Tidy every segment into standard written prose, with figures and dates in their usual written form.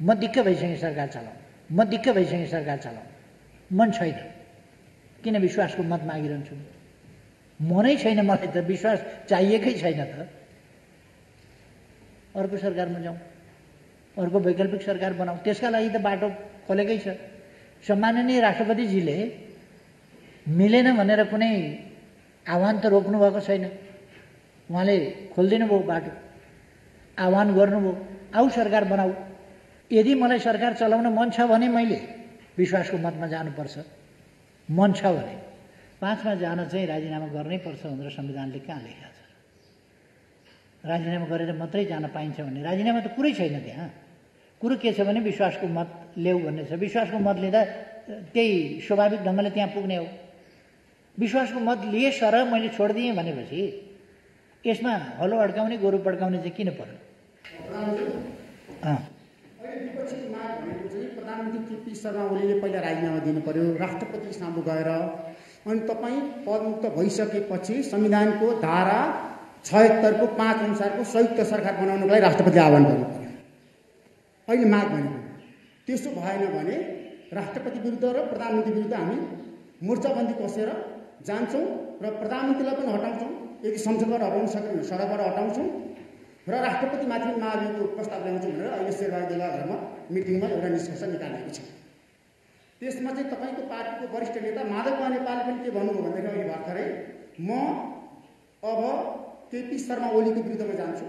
म दिक्क भइसकेँ सरकार चलाउँ, म दिक्क भइसकेँ सरकार चलाउँ। मन छैन, किन विश्वासको मत मागिरहन्छु? मनै छैन मलाई त, विश्वास चाहिएकै छैन त। अर्को सरकारमा जाउँ, अर्को वैकल्पिक सरकार बनाऊ, त्यसका लागि त बाटो खोलेकै छ। सम्माननीय राष्ट्रपतिजीले मिलेन भनेर कुनै आह्वान त रोक्नु भएको छैन, उहाँले खोलिदिनु भयो बाटो, आह्वान गर्नुभयो, आऊ सरकार बनाऊ। यदि मलाई सरकार चलाउन मन छ भने मैले विश्वासको मतमा जानुपर्छ, मन छ भने। 5मा जान चाहिँ राजीनामा गर्नै पर्छ भनेर संविधानले कहाँ लेखेको छ? राजीनामा गरेर मात्रै जान पाइन्छ भन्ने राजीनामा त कुरै छैन त्यहाँ। कुरो के छ भने विश्वासको मत ल्याऊ भन्ने छ। विश्वासको मत लिँदा त्यही स्वाभाविक ढङ्गले त्यहाँ पुग्ने हो। विश्वासको मत लिए सर मैले छोडिदिएँ भनेपछि यसमा हलो अड्काउने गोरु पड्काउने चाहिँ किन पर्यो? विपक्षीको माग भनेको चाहिँ प्रधानमन्त्री केपी शर्मा ओलीले पहिला राजीनामा दिनु पर्यो, राष्ट्रपति सामु गएर। अनि तपाईँ पदमुक्त भइसकेपछि संविधानको धारा 76 को 5 अनुसारको संयुक्त सरकार बनाउनको लागि राष्ट्रपतिले आह्वान गर्नु पर्यो। अहिले माग भनेको त्यसो भएन भने राष्ट्रपति विरुद्ध र प्रधानमन्त्री विरुद्ध हामी मोर्चाबन्दी कसेर जान्छौँ र प्रधानमन्त्रीलाई पनि हटाउँछौँ। यदि संसदबाट हटाउन सक्यो भने सडकबाट हटाउँछौँ र राष्ट्रपतिमाथि महाभियोगको प्रस्ताव ल्याउँछौँ भनेर अहिले शेरबहादुर देउवा घरमा मिटिङमा एउटा निष्कर्ष निकालेको छ। त्यसमा चाहिँ तपाईँको पार्टीको वरिष्ठ नेता माधव कुमार नेपालले पनि के भन्नुभयो भनेदेखि अहिले भर्खरै म अब केपी शर्मा ओलीको विरुद्धमा जान्छु,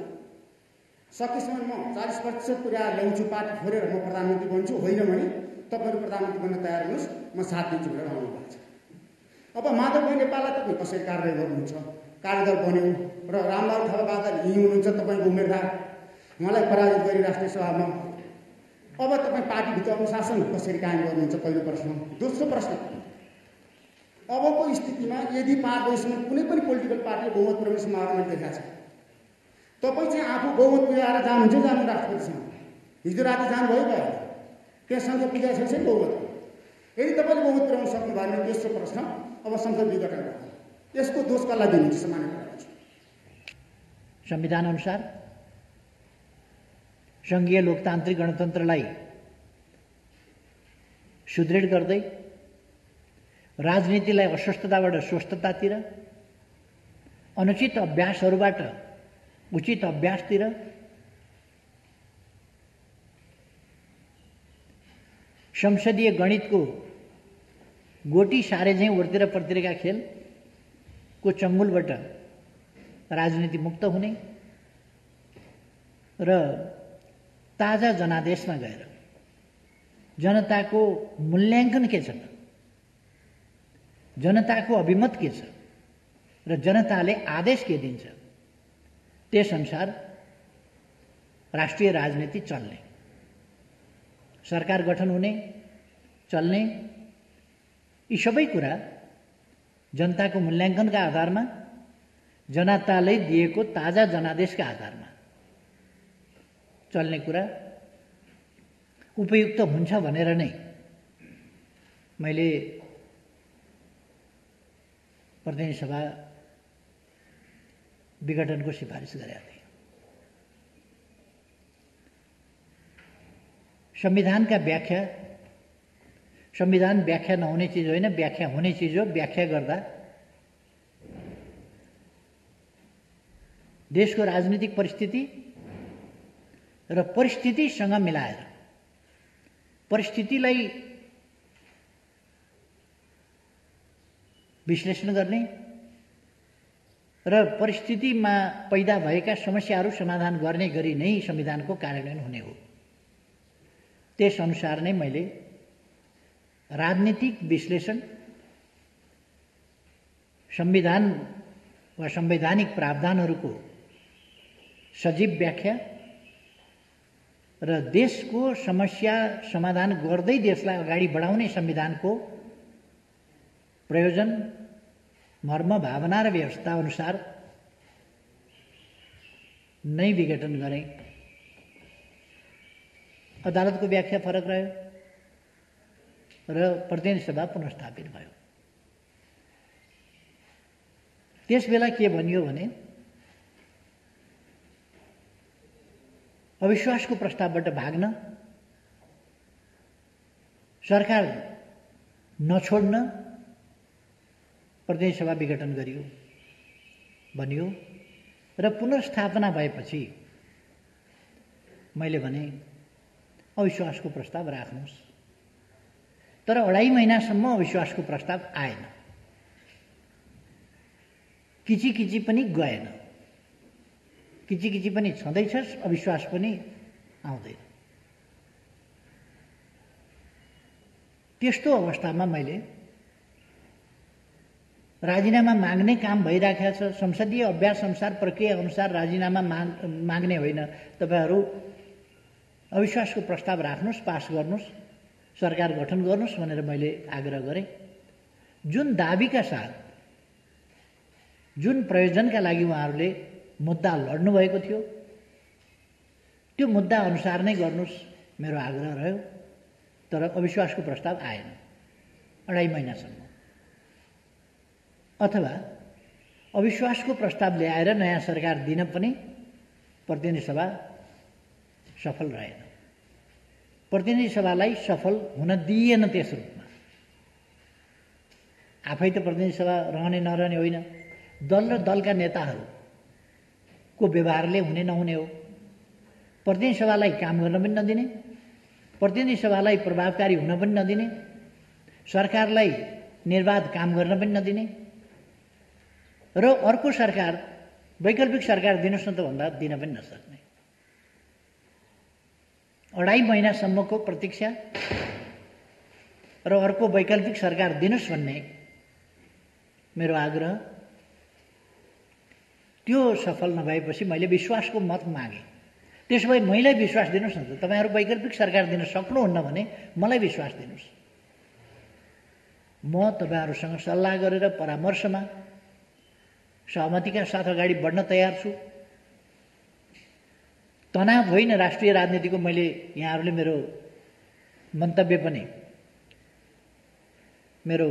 सकेसम्म म 40% पुर्याएर ल्याउँछु, पार्टी फोरेर म प्रधानमन्त्री बन्छु, होइन भने तपाईँहरू प्रधानमन्त्री बन्न तयार हुनुहोस्, म साथ दिन्छु भनेर आउनु भएको छ। अब माधव कुमार नेपाललाई तपाईँ कसरी कारवाही गर्नुहुन्छ? कार्यदल बन्यो र रामलाल थापाबादल यहीँ हुनुहुन्छ, तपाईँको उम्मेदवार, उहाँलाई पराजित गरी राष्ट्रिय सभामा। अब तपाईँ पार्टीभित्र अनुशासन कसरी कायम गर्नुहुन्छ? पहिलो प्रश्न। दोस्रो प्रश्न, अबको स्थितिमा यदि 5 वर्षसम्म कुनै पनि पोलिटिकल पार्टीले बहुमत पुर्याउने सम्भावना देखाएको छ, तपाईँ चाहिँ आफू बहुमत पुर्याएर जानुहुन्छ जानु राष्ट्रपतिसँग? हिजो राति जानुभयो भयो, त्यहाँ संसद पुगेको छैन बहुमत। यदि तपाईँले बहुमत पुर्याउन सक्नु भयो भने तेस्रो प्रश्न, अब संसद विघटन गर्नु, यसको दोष कसलाई दिनुहुन्छ? सामान्य संविधान अनुसार सङ्घीय लोकतान्त्रिक गणतन्त्रलाई सुदृढ गर्दै राजनीतिलाई अस्वस्थताबाट स्वस्थतातिर, अनुचित अभ्यासहरूबाट उचित अभ्यासतिर, संसदीय गणितको गोटी सारे झैँ उर्तिर पर्तिरका खेलको चङ्गुलबाट राजनीति मुक्त हुने र ताजा जनादेशमा गएर जनताको मूल्याङ्कन के छ, जनताको अभिमत के छ र जनताले आदेश के दिन्छ, त्यसअनुसार राष्ट्रिय राजनीति चल्ने, सरकार गठन हुने, चल्ने, यी सबै कुरा जनताको मूल्याङ्कनका आधारमा, जनताले दिएको ताजा जनादेशका आधारमा चल्ने कुरा उपयुक्त हुन्छ भनेर नै मैले प्रतिनिधि सभा विघटनको सिफारिस गरेका थिएँ। संविधानका व्याख्या, संविधान व्याख्या नहुने चिज होइन, व्याख्या हुने चिज हो। व्याख्या गर्दा देशको राजनीतिक परिस्थिति र परिस्थितिसँग मिलाएर, परिस्थितिलाई विश्लेषण गर्ने र परिस्थितिमा पैदा भएका समस्याहरू समाधान गर्ने गरी नै संविधानको कार्यान्वयन हुने हो। त्यसअनुसार नै मैले राजनीतिक विश्लेषण, संविधान वा संवैधानिक प्रावधानहरूको सजीव व्याख्या र देशको समस्या समाधान गर्दै देशलाई अगाडि बढाउने संविधानको प्रयोजन, मर्म, भावना र व्यवस्था अनुसार नै विघटन गरेँ। अदालतको व्याख्या फरक रह्यो र प्रतिनिधि सभा पुनर्स्थापित भयो। त्यसबेला के भनियो भने अविश्वासको प्रस्तावबाट भाग्न सरकार नछोड्न प्रतिनिधि सभा विघटन गरियो भनियो र पुनर्स्थापना भएपछि मैले भने अविश्वासको प्रस्ताव राख्नुहोस्, तर 2.5 महिनासम्म अविश्वासको प्रस्ताव आएन, किची पनि गएन, किची पनि छँदैछ, अविश्वास पनि आउँदैन। त्यस्तो अवस्थामा मैले राजीनामा माग्ने काम भइराखेको छ। संसदीय अभ्यास अनुसार, प्रक्रिया अनुसार राजीनामा माग्ने होइन, तपाईहरू अविश्वासको प्रस्ताव राख्नुहोस्, पास गर्नुहोस्, सरकार गठन गर्नुहोस् भनेर मैले आग्रह गरेँ। जुन दाबीका साथ, जुन प्रयोजनका लागि उहाँहरूले मुद्दा लड्नुभएको थियो, त्यो मुद्दा अनुसार नै गर्नुहोस् मेरो आग्रह रह्यो। तर अविश्वासको प्रस्ताव आएन 2.5 महिनासम्म। अथवा अविश्वासको प्रस्ताव ल्याएर नयाँ सरकार दिन पनि प्रतिनिधि सभा सफल रहेन। प्रतिनिधि सभालाई सफल हुन दिइएन। त्यस रूपमा आफै त प्रतिनिधि सभा रहने नरहने होइन, दल र दलका नेताहरूको व्यवहारले हुने नहुने हो। प्रतिनिधि सभालाई काम गर्न पनि नदिने, प्रतिनिधि सभालाई प्रभावकारी हुन पनि नदिने, सरकारलाई निर्वाध काम गर्न पनि नदिने र अर्को सरकार, वैकल्पिक सरकार दिनुहोस् न त भन्दा दिन पनि नसक्ने। 2.5 महिनासम्मको प्रतीक्षा र अर्को वैकल्पिक सरकार दिनुहोस् भन्ने मेरो आग्रह, त्यो सफल नभएपछि मैले विश्वासको मत मागेँ। त्यसो भए मैलाई विश्वास दिनुहोस् न त, तपाईहरू वैकल्पिक सरकार दिन सक्नुहुन्न भने मलाई विश्वास दिनुहोस्। म तपाईहरूसँग सल्लाह गरेर परामर्शमा सहमतिका साथ अगाडि बढ्न तयार छु। तनाव होइन राष्ट्रिय राजनीतिको। मैले यहाँहरूले मेरो मन्तव्य पनि मेरो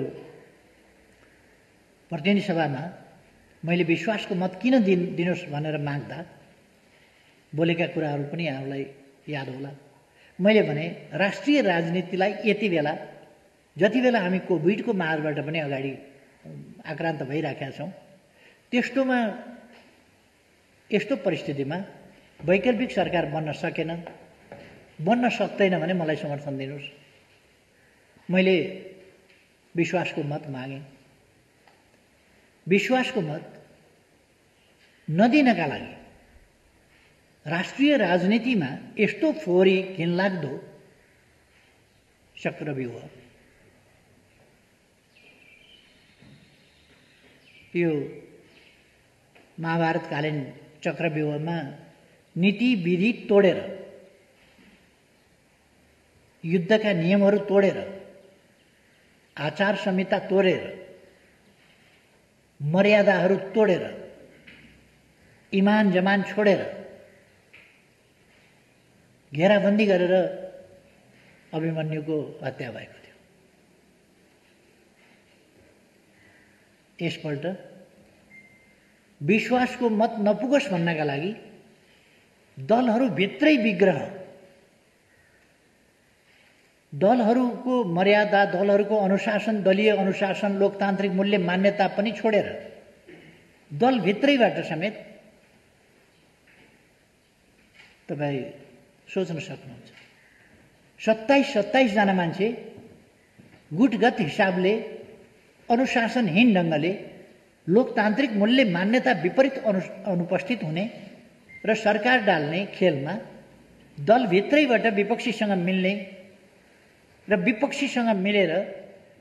प्रतिनिधि सभामा मैले विश्वासको मत किन दिनुहोस् भनेर माग्दा बोलेका कुराहरू पनि यहाँहरूलाई याद होला। मैले भने राष्ट्रिय राजनीतिलाई यति बेला, जति बेला हामी कोभिडको मारबाट पनि अगाडि आक्रान्त भइराखेका छौँ, त्यस्तोमा यस्तो परिस्थितिमा वैकल्पिक सरकार बन्न सकेन, बन्न सक्दैन भने मलाई समर्थन दिनुहोस्। मैले विश्वासको मत मागेँ। विश्वासको मत नदिनका लागि राष्ट्रिय राजनीतिमा यस्तो फोहोरी घिनलाग्दो चक्रव्यूह, यो महाभारतकालीन चक्रव्यूहमा नीति विधि तोडेर, युद्धका नियमहरू तोडेर, आचार संहिता तोडेर, मर्यादाहरू तोडेर, इमान जमान छोडेर घेराबन्दी गरेर अभिमन्युको हत्या भएको थियो। यसपल्ट विश्वासको मत नपुगोस् भन्नका लागि दलहरूभित्रै विग्रह, दलहरूको मर्यादा, दलहरूको अनुशासन, दलीय अनुशासन, लोकतान्त्रिक मूल्य मान्यता पनि छोडेर दलभित्रैबाट समेत तपाईँ सोच्न सक्नुहुन्छ 27 जना मान्छे गुटगत हिसाबले, अनुशासनहीन ढङ्गले, लोकतान्त्रिक मूल्य मान्यता विपरीत अनुपस्थित हुने र सरकार डाल्ने खेलमा दलभित्रैबाट विपक्षीसँग मिल्ने र विपक्षीसँग मिलेर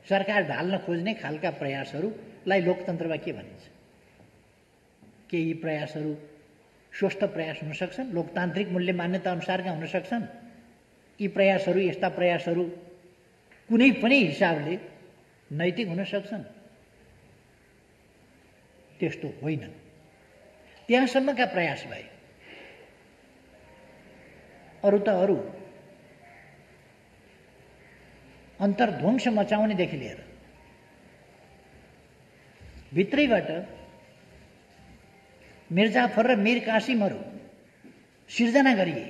सरकार ढाल्न खोज्ने खालका प्रयासहरूलाई लोकतन्त्रमा के भनिन्छ? के यी प्रयासहरू स्वस्थ प्रयास हुन सक्छन्? लोकतान्त्रिक मूल्य मान्यता अनुसारका हुन सक्छन्? यी प्रयासहरू, यस्ता प्रयासहरू कुनै पनि हिसाबले नैतिक हुन सक्छन्? त्यस्तो होइन। त्यहाँसम्मका प्रयास भए। अरू त अरू, अन्तर्ध्वंस मचाउनेदेखि लिएर भित्रैबाट मिर्जाफर र मीर कासिमहरू सिर्जना गरिए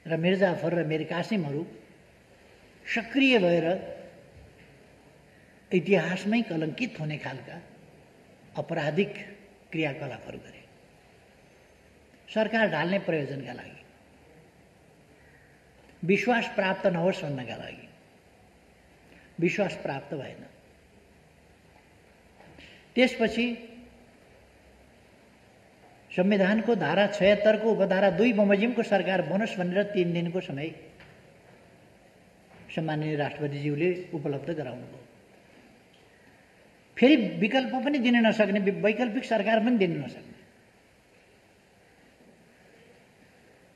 र मिर्जाफर र मीर कासिमहरू सक्रिय भएर इतिहासमै कलङ्कित हुने खालका अपराधिक क्रियाकलापहरू गरे सरकार ढाल्ने प्रयोजनका लागि, विश्वास प्राप्त नहोस् भन्नका लागि। विश्वास प्राप्त भएन। त्यसपछि संविधानको धारा 76 को उपधारा 2 बमोजिमको सरकार बनोस् भनेर 3 दिनको समय सम्माननीय राष्ट्रपतिज्यूले उपलब्ध गराउनुभयो। फेरि विकल्प पनि दिन नसक्ने, वैकल्पिक सरकार पनि दिन नसक्ने,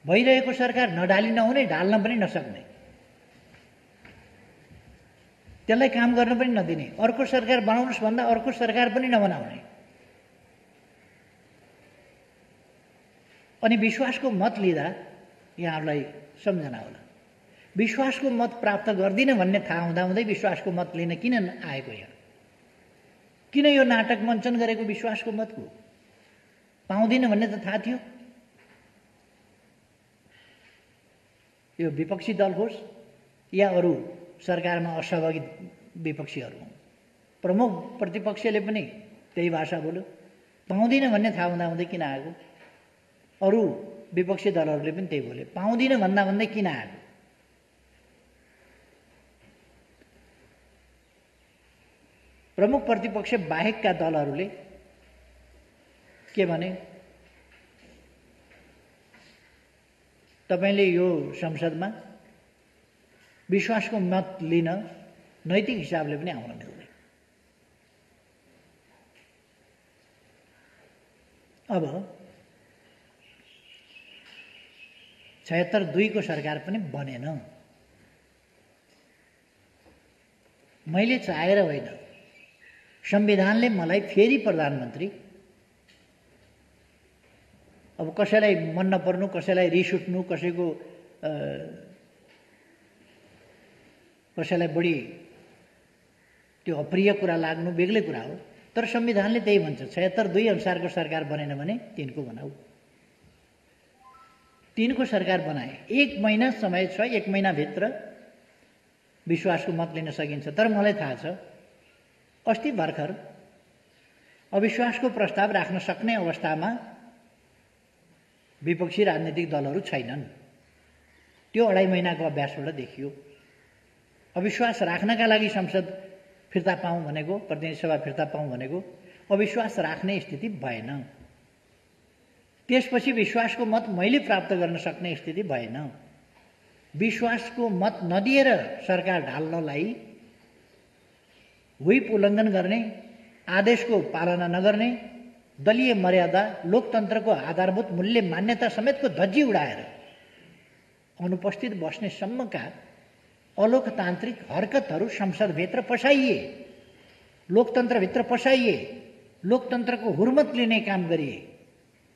भइरहेको सरकार नढाली नहुने, ढाल्न पनि नसक्ने, त्यसलाई काम गर्न पनि नदिने, अर्को सरकार बनाउनुहोस् भन्दा अर्को सरकार पनि नबनाउने। अनि विश्वासको मत लिँदा यहाँहरूलाई सम्झना होला, विश्वासको मत प्राप्त गर्दिन भन्ने थाहा हुँदाहुँदै विश्वासको मत लिन किन आएको? यहाँ किन यो नाटक मञ्चन गरेको? विश्वासको मतको पाउँदिन भन्ने त थाहा थियो। यो विपक्षी दल होस् या अरू सरकारमा असहभागी विपक्षीहरू हुन्, प्रमुख प्रतिपक्षले पनि त्यही भाषा बोल्यो। पाउँदिन भन्ने थाहा हुँदाहुँदै किन आएको? अरू विपक्षी दलहरूले पनि त्यही बोले, पाउँदिन भन्दा भन्दै किन आएको? प्रमुख प्रतिपक्ष बाहेकका दलहरूले के भने, तपाईले यो संसदमा विश्वासको मत लिन नैतिक हिसाबले पनि आउन मिल्दैन। अब 76-2 को सरकार पनि बनेन। मैले चाहेर होइन, संविधानले मलाई फेरि प्रधानमन्त्री, अब कसैलाई मन नपर्नु, कसैलाई रिस उठ्नु, कसैलाई बढी त्यो अप्रिय कुरा लाग्नु बेग्लै कुरा हो, तर संविधानले त्यही भन्छ, 76-2 अनुसारको सरकार बनेन भने 3 को बनाऊ। 3 को सरकार बनाए, 1 महिना समय छ, 1 महिनाभित्र विश्वासको मत लिन सकिन्छ। तर मलाई थाहा छ अस्ति भर्खर अविश्वासको प्रस्ताव राख्न सक्ने अवस्थामा विपक्षी राजनीतिक दलहरू छैनन्। त्यो 2.5 महिनाको अभ्यासबाट देखियो। अविश्वास राख्नका लागि संसद फिर्ता पाऊँ भनेको, प्रतिनिधि सभा फिर्ता पाऊँ भनेको अविश्वास राख्ने स्थिति भएन। त्यसपछि विश्वासको मत मैले प्राप्त गर्न सक्ने स्थिति भएन। विश्वासको मत नदिएर सरकार ढाल्नलाई व्हिप उल्लङ्घन गर्ने, आदेशको पालना नगर्ने, दलीय मर्यादा, लोकतन्त्रको आधारभूत मूल्य मान्यता समेतको धज्जी उडाएर अनुपस्थित बस्ने सम्मका अलोकतान्त्रिक हरकतहरू संसदभित्र पसाइए, लोकतन्त्रभित्र पसाइए, लोकतन्त्रको हुर्मत लिने काम गरिए।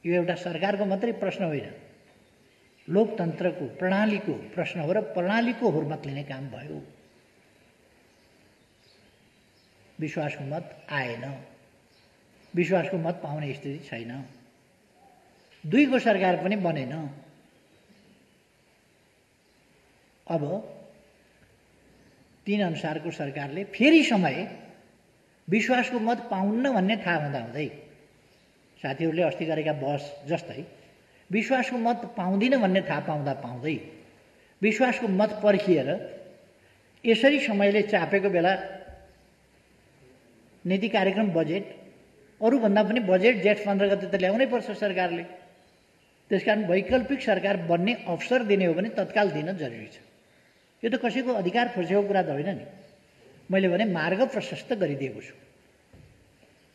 यो एउटा सरकारको मात्रै प्रश्न होइन, लोकतन्त्रको प्रणालीको प्रश्न हो र प्रणालीको हुर्मत लिने काम भयो। विश्वासको मत आएन, विश्वासको मत पाउने स्थिति छैन। 2 को सरकार पनि बनेन। अब 3 अनुसारको सरकारले फेरि समय विश्वासको मत पाउन्न भन्ने थाहा हुँदाहुँदै, साथीहरूले अस्ति गरेका बहस जस्तै विश्वासको मत पाउँदिन भन्ने थाहा पाउँदा पाउँदै विश्वासको मत पर्खिएर यसरी समयले चापेको बेला नीति कार्यक्रम बजेट, अरूभन्दा पनि बजेट जेठ 15 गते त ल्याउनै पर्छ सरकारले। त्यसकारण वैकल्पिक सरकार बन्ने अवसर दिने हो भने तत्काल दिन जरुरी छ। यो त कसैको अधिकार खोजेको कुरा त होइन नि। मैले भने मार्ग प्रशस्त गरिदिएको छु,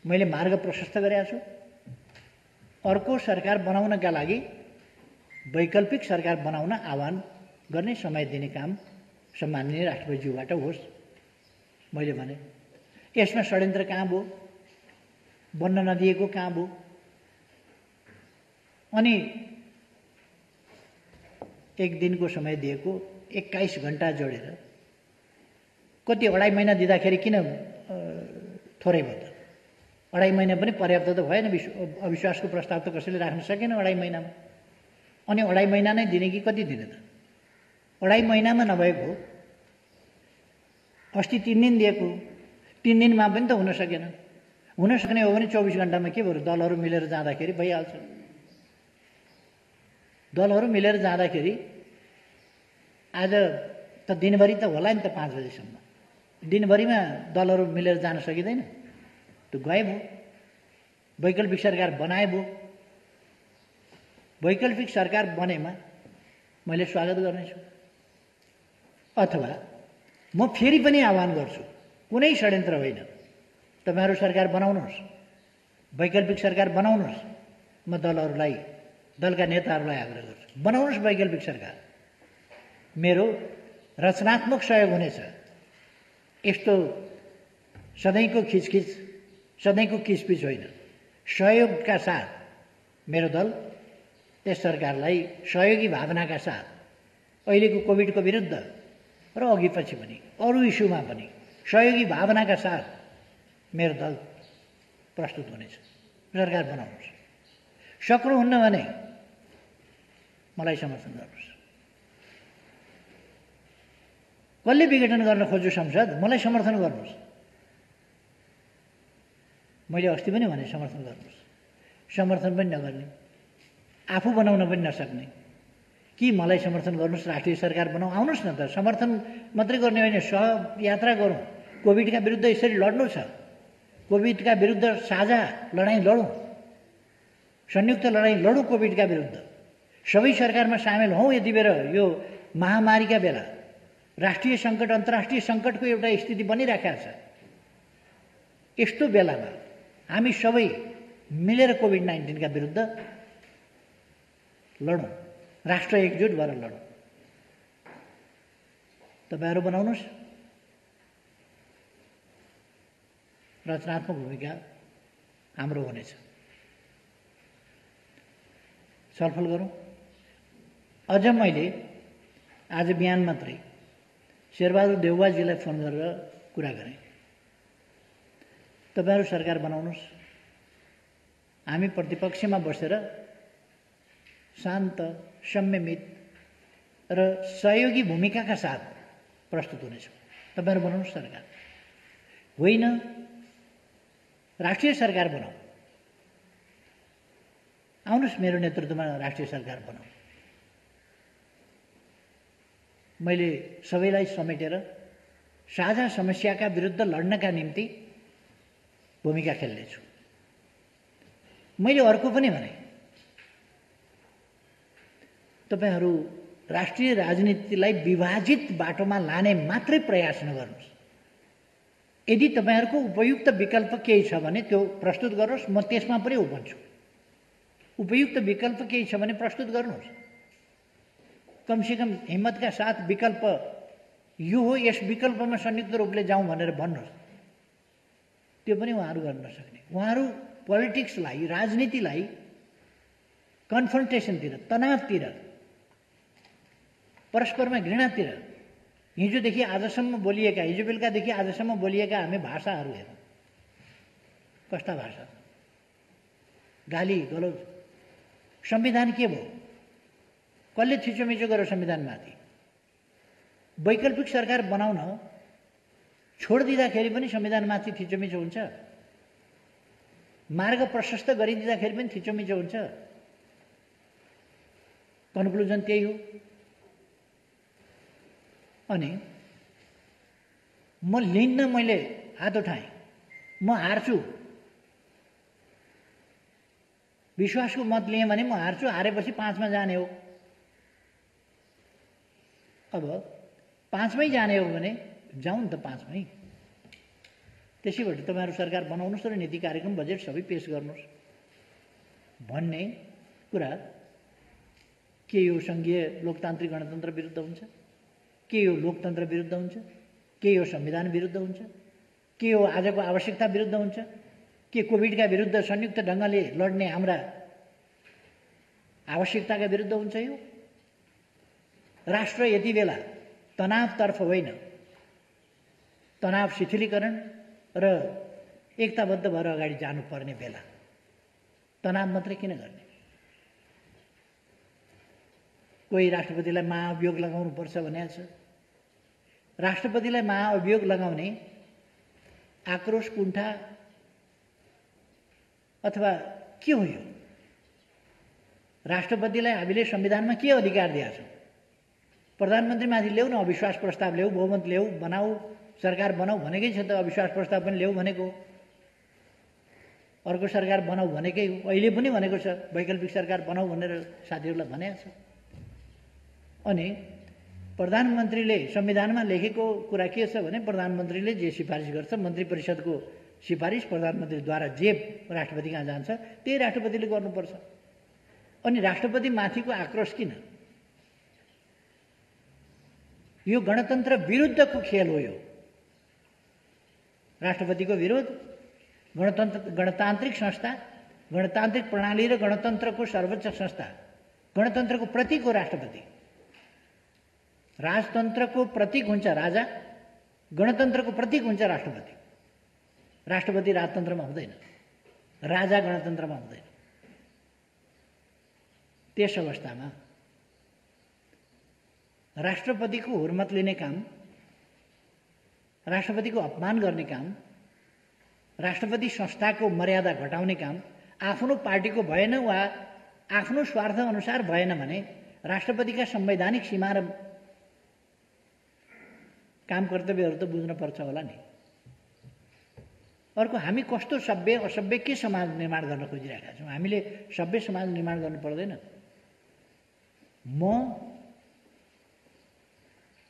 मैले मार्ग प्रशस्त गरेको छु। अर्को सरकार बनाउनका लागि वैकल्पिक सरकार बनाउन आह्वान गर्ने, समय दिने काम सम्माननीय राष्ट्रपतिज्यूबाट होस्। मैले भने यसमा षड्यन्त्र कहाँ भयो, बन्न नदिएको कहाँ भयो? अनि 1 दिनको समय दिएको 21 घण्टा जोडेर कति 2.5 महिना दिँदाखेरि किन थोरै भयो त? 2.5 महिना पनि पर्याप्त त भएन। अविश्वासको प्रस्ताव त कसैले राख्न सकेन 2.5 महिनामा। अनि 2.5 महिना नै दिने कि कति दिने त? 2.5 महिनामा नभएको अस्ति 3 दिन दिएको, 3 दिनमा पनि त हुन सकेन। हुन सक्ने हो भने 24 घण्टामा के भयो, दलहरू मिलेर जाँदाखेरि भइहाल्छ। दलहरू मिलेर जाँदाखेरि आज त दिनभरि त होला नि त 5 बजेसम्म, दिनभरिमा दलहरू मिलेर जान सकिँदैन, त्यो गए भयो। वैकल्पिक सरकार बनाए भयो। वैकल्पिक सरकार बनेमा मैले स्वागत गर्नेछु। अथवा म फेरि पनि आह्वान गर्छु, कुनै षड्यन्त्र होइन, तपाईहरु सरकार बनाउनुहोस्, वैकल्पिक सरकार बनाउनुहोस्। म दलहरूलाई, दलका नेताहरूलाई आग्रह गर्छु, बनाउनुहोस् वैकल्पिक सरकार। मेरो रचनात्मक सहयोग हुनेछ। यस्तो सधैँको खिचखिच, सधैँको किचपिच होइन। सहयोगका साथ मेरो दल त्यस सरकारलाई सहयोगी भावनाका साथ अहिलेको कोभिडको विरुद्ध र अघि पछि पनि अरू इस्युमा पनि सहयोगी भावनाका साथ मेरो दल प्रस्तुत हुनेछ। सरकार बनाउनुहोस्। सक्नुहुन्न भने मलाई समर्थन गर्नुहोस्। कसले विघटन गर्न खोज्यो संसद, मलाई समर्थन गर्नुहोस्। मैले अस्ति पनि भने समर्थन गर्नुहोस्। समर्थन पनि नगर्ने, आफू बनाउन पनि नसक्ने कि मलाई समर्थन गर्नुहोस्, राष्ट्रिय सरकार बनाऊ, आउनुहोस् न त। समर्थन मात्रै गर्ने होइन, सहयात्रा गरौँ। कोभिडका विरुद्ध यसरी लड्नु छ, कोभिडका विरुद्ध साझा लडाईँ लडौँ, संयुक्त लडाईँ लडौँ कोभिडका विरुद्ध। सबै सरकारमा सामेल हौँ। यति बेर यो महामारीका बेला राष्ट्रिय सङ्कट, अन्तर्राष्ट्रिय सङ्कटको एउटा स्थिति बनिराखेको छ। यस्तो बेलामा हामी सबै मिलेर कोभिड-19 का विरुद्ध लडौँ, राष्ट्र एकजुट भएर लडौँ। तपाईहरु बनाउनुहोस्। रचनात्मक भूमिका हाम्रो हुनेछ। छलफल गरौँ। अझ मैले आज बिहान मात्रै शेरबहादुर देउवाजीलाई फोन गरेर कुरा गरेँ। तपाईहरु सरकार बनाउनुहोस्, हामी प्रतिपक्षमा बसेर शान्त, संयमित र सहयोगी भूमिकाका साथ प्रस्तुत हुनेछौँ। तपाईहरु बनाउनुहोस् सरकार। होइन राष्ट्रिय सरकार बनाऊ, आउनुहोस् मेरो नेतृत्वमा राष्ट्रिय सरकार बनाऊ। मैले सबैलाई समेटेर साझा समस्याका विरुद्ध लड्नका निम्ति भूमिका खेल्नेछु। मैले अर्को पनि भने, तपाईहरु राष्ट्रिय राजनीतिलाई विभाजित बाटोमा लाने मात्रै प्रयास नगर्नुहोस्। यदि तपाईहरुको उपयुक्त विकल्प केही छ भने त्यो प्रस्तुत गर्नुहोस्, म त्यसमा पनि उपन्छु। उपयुक्त विकल्प केही छ भने प्रस्तुत गर्नुहोस्। कमसेकम हिम्मतका साथ विकल्प यो हो, यस विकल्पमा संयुक्त रूपले जाउँ भनेर भन्नुहोस्। त्यो पनि उहाँहरू गर्न नसक्ने। उहाँहरू पोलिटिक्सलाई, राजनीतिलाई कन्फ्रन्टेसनतिर, तनावतिर, परस्परमा घृणातिर, हिजोदेखि आजसम्म बोलिएका, हिजो बेलुकादेखि आजसम्म बोलिएका हामी भाषाहरू हेरौँ। कस्ता भाषा, गाली गलौज। संविधान के भयो? कसले थिचोमिचो गर्यो संविधानमाथि? वैकल्पिक सरकार बनाउन छोडिदिँदाखेरि पनि संविधानमाथि थिचोमिचो हुन्छ, मार्ग प्रशस्त गरिदिँदाखेरि पनि थिचोमिचो हुन्छ। कन्क्लुजन त्यही हो। अनि म लिन्न, मैले हात उठाएँ, म हार्छु। विश्वासको मत लिएँ भने म हार्छु, हारेपछि 5 मा जाने हो। अब 5 मै जाने हो भने जाउँ नि त 5 मै। त्यसैबाट तपाईहरु सरकार बनाउनुहोस् र नीति कार्यक्रम बजेट सबै पेश गर्नुहोस् भन्ने कुरा के यो संघीय लोकतान्त्रिक गणतन्त्र विरुद्ध हुन्छ? के यो लोकतन्त्र विरुद्ध हुन्छ? के यो संविधान विरुद्ध हुन्छ? के यो आजको आवश्यकता विरुद्ध हुन्छ? के कोभिडका विरुद्ध संयुक्त ढङ्गले लड्ने हाम्रा आवश्यकताका विरुद्ध हुन्छ? यो राष्ट्र यति बेला तनावतर्फ होइन, तनाव शिथिलीकरण र एकताबद्ध भएर अगाडि जानुपर्ने बेला। तनाव मात्रै किन गर्ने? कोही राष्ट्रपतिलाई महाअभियोग लगाउनुपर्छ भनेको छ। राष्ट्रपतिलाई महाअभियोग लगाउने आक्रोश कुण्ठा अथवा के हो यो? राष्ट्रपतिलाई हामीले संविधानमा के अधिकार दिएका छौँ? प्रधानमन्त्रीमाथि ल्याऊ न, अविश्वास प्रस्ताव ल्याऊ, बहुमत ल्याऊ, बनाऊ, सरकार बनाऊ भनेकै छ त। अविश्वास प्रस्ताव पनि ल्याऊ भनेको, अर्को सरकार बनाऊ भनेकै हो। अहिले पनि भनेको छ वैकल्पिक सरकार बनाऊ भनेर साथीहरूलाई भनेको छ। अनि प्रधानमन्त्रीले संविधानमा लेखेको कुरा के छ भने प्रधानमन्त्रीले जे सिफारिस गर्छ, मन्त्री परिषदको सिफारिस प्रधानमन्त्रीद्वारा जे राष्ट्रपति कहाँ जान्छ त्यही राष्ट्रपतिले गर्नुपर्छ। अनि राष्ट्रपति माथिको आक्रोश किन? यो गणतन्त्र विरुद्धको खेल हो। यो राष्ट्रपतिको विरोध, गणतान्त्रिक संस्था, गणतान्त्रिक प्रणाली र गणतन्त्रको सर्वोच्च संस्था, गणतन्त्रको प्रतीक हो राष्ट्रपति। राजतन्त्रको प्रतीक हुन्छ राजा, गणतन्त्रको प्रतीक हुन्छ राष्ट्रपति। राष्ट्रपति राजतन्त्रमा हुँदैन, राजा गणतन्त्रमा हुँदैन। त्यस अवस्थामा राष्ट्रपतिको हुर्मत लिने काम, राष्ट्रपतिको अपमान गर्ने काम, राष्ट्रपति संस्थाको मर्यादा घटाउने काम आफ्नो पार्टीको भएन वा आफ्नो स्वार्थ अनुसार भएन भने राष्ट्रपतिका संवैधानिक सीमा र काम कर्तव्यहरू त बुझ्न पर्छ होला नि। अर्को, हामी कस्तो सभ्य असभ्य के समाज निर्माण गर्न खोजिरहेका छौँ? हामीले सभ्य समाज निर्माण गर्नु पर्दैन।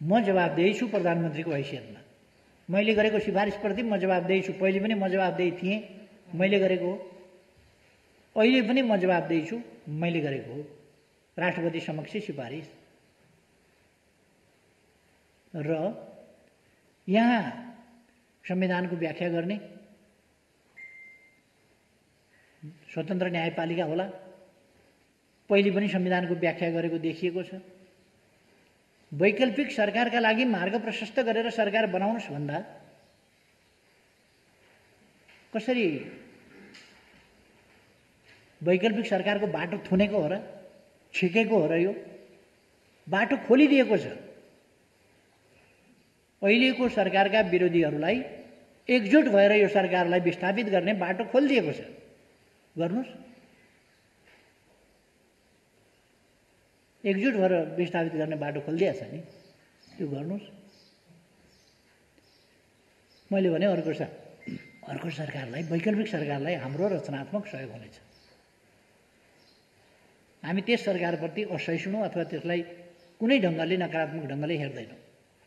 म जवाबदेही छु प्रधानमन्त्रीको हैसियतमा। मैले गरेको सिफारिसप्रति म जवाबदेही छु। पहिले पनि म जवाबदेही थिएँ, मैले गरेको हो। अहिले पनि म जवाबदेही छु, मैले गरेको हो। राष्ट्रपति समक्ष सिफारिस। र यहाँ संविधानको व्याख्या गर्ने स्वतन्त्र न्यायपालिका होला। पहिले पनि संविधानको व्याख्या गरेको देखिएको छ। वैकल्पिक सरकारका लागि मार्ग प्रशस्त गरेर सरकार बनाउनुहोस् भन्दा कसरी वैकल्पिक सरकारको बाटो थुनेको हो र छिकेको हो र? यो बाटो खोलिदिएको छ। अहिलेको सरकारका विरोधीहरूलाई एकजुट भएर यो सरकारलाई विस्थापित गर्ने बाटो खोलिदिएको छ। गर्नुहोस्, एकजुट भएर विस्थापित गर्ने बाटो खोलिदिएको छ नि, त्यो गर्नुहोस्। मैले भने अर्को सरकारलाई, वैकल्पिक सरकारलाई हाम्रो रचनात्मक सहयोग हुनेछ। हामी त्यस सरकारप्रति असहिष्णु अथवा त्यसलाई कुनै ढङ्गले नकारात्मक ढङ्गले हेर्दैनौँ।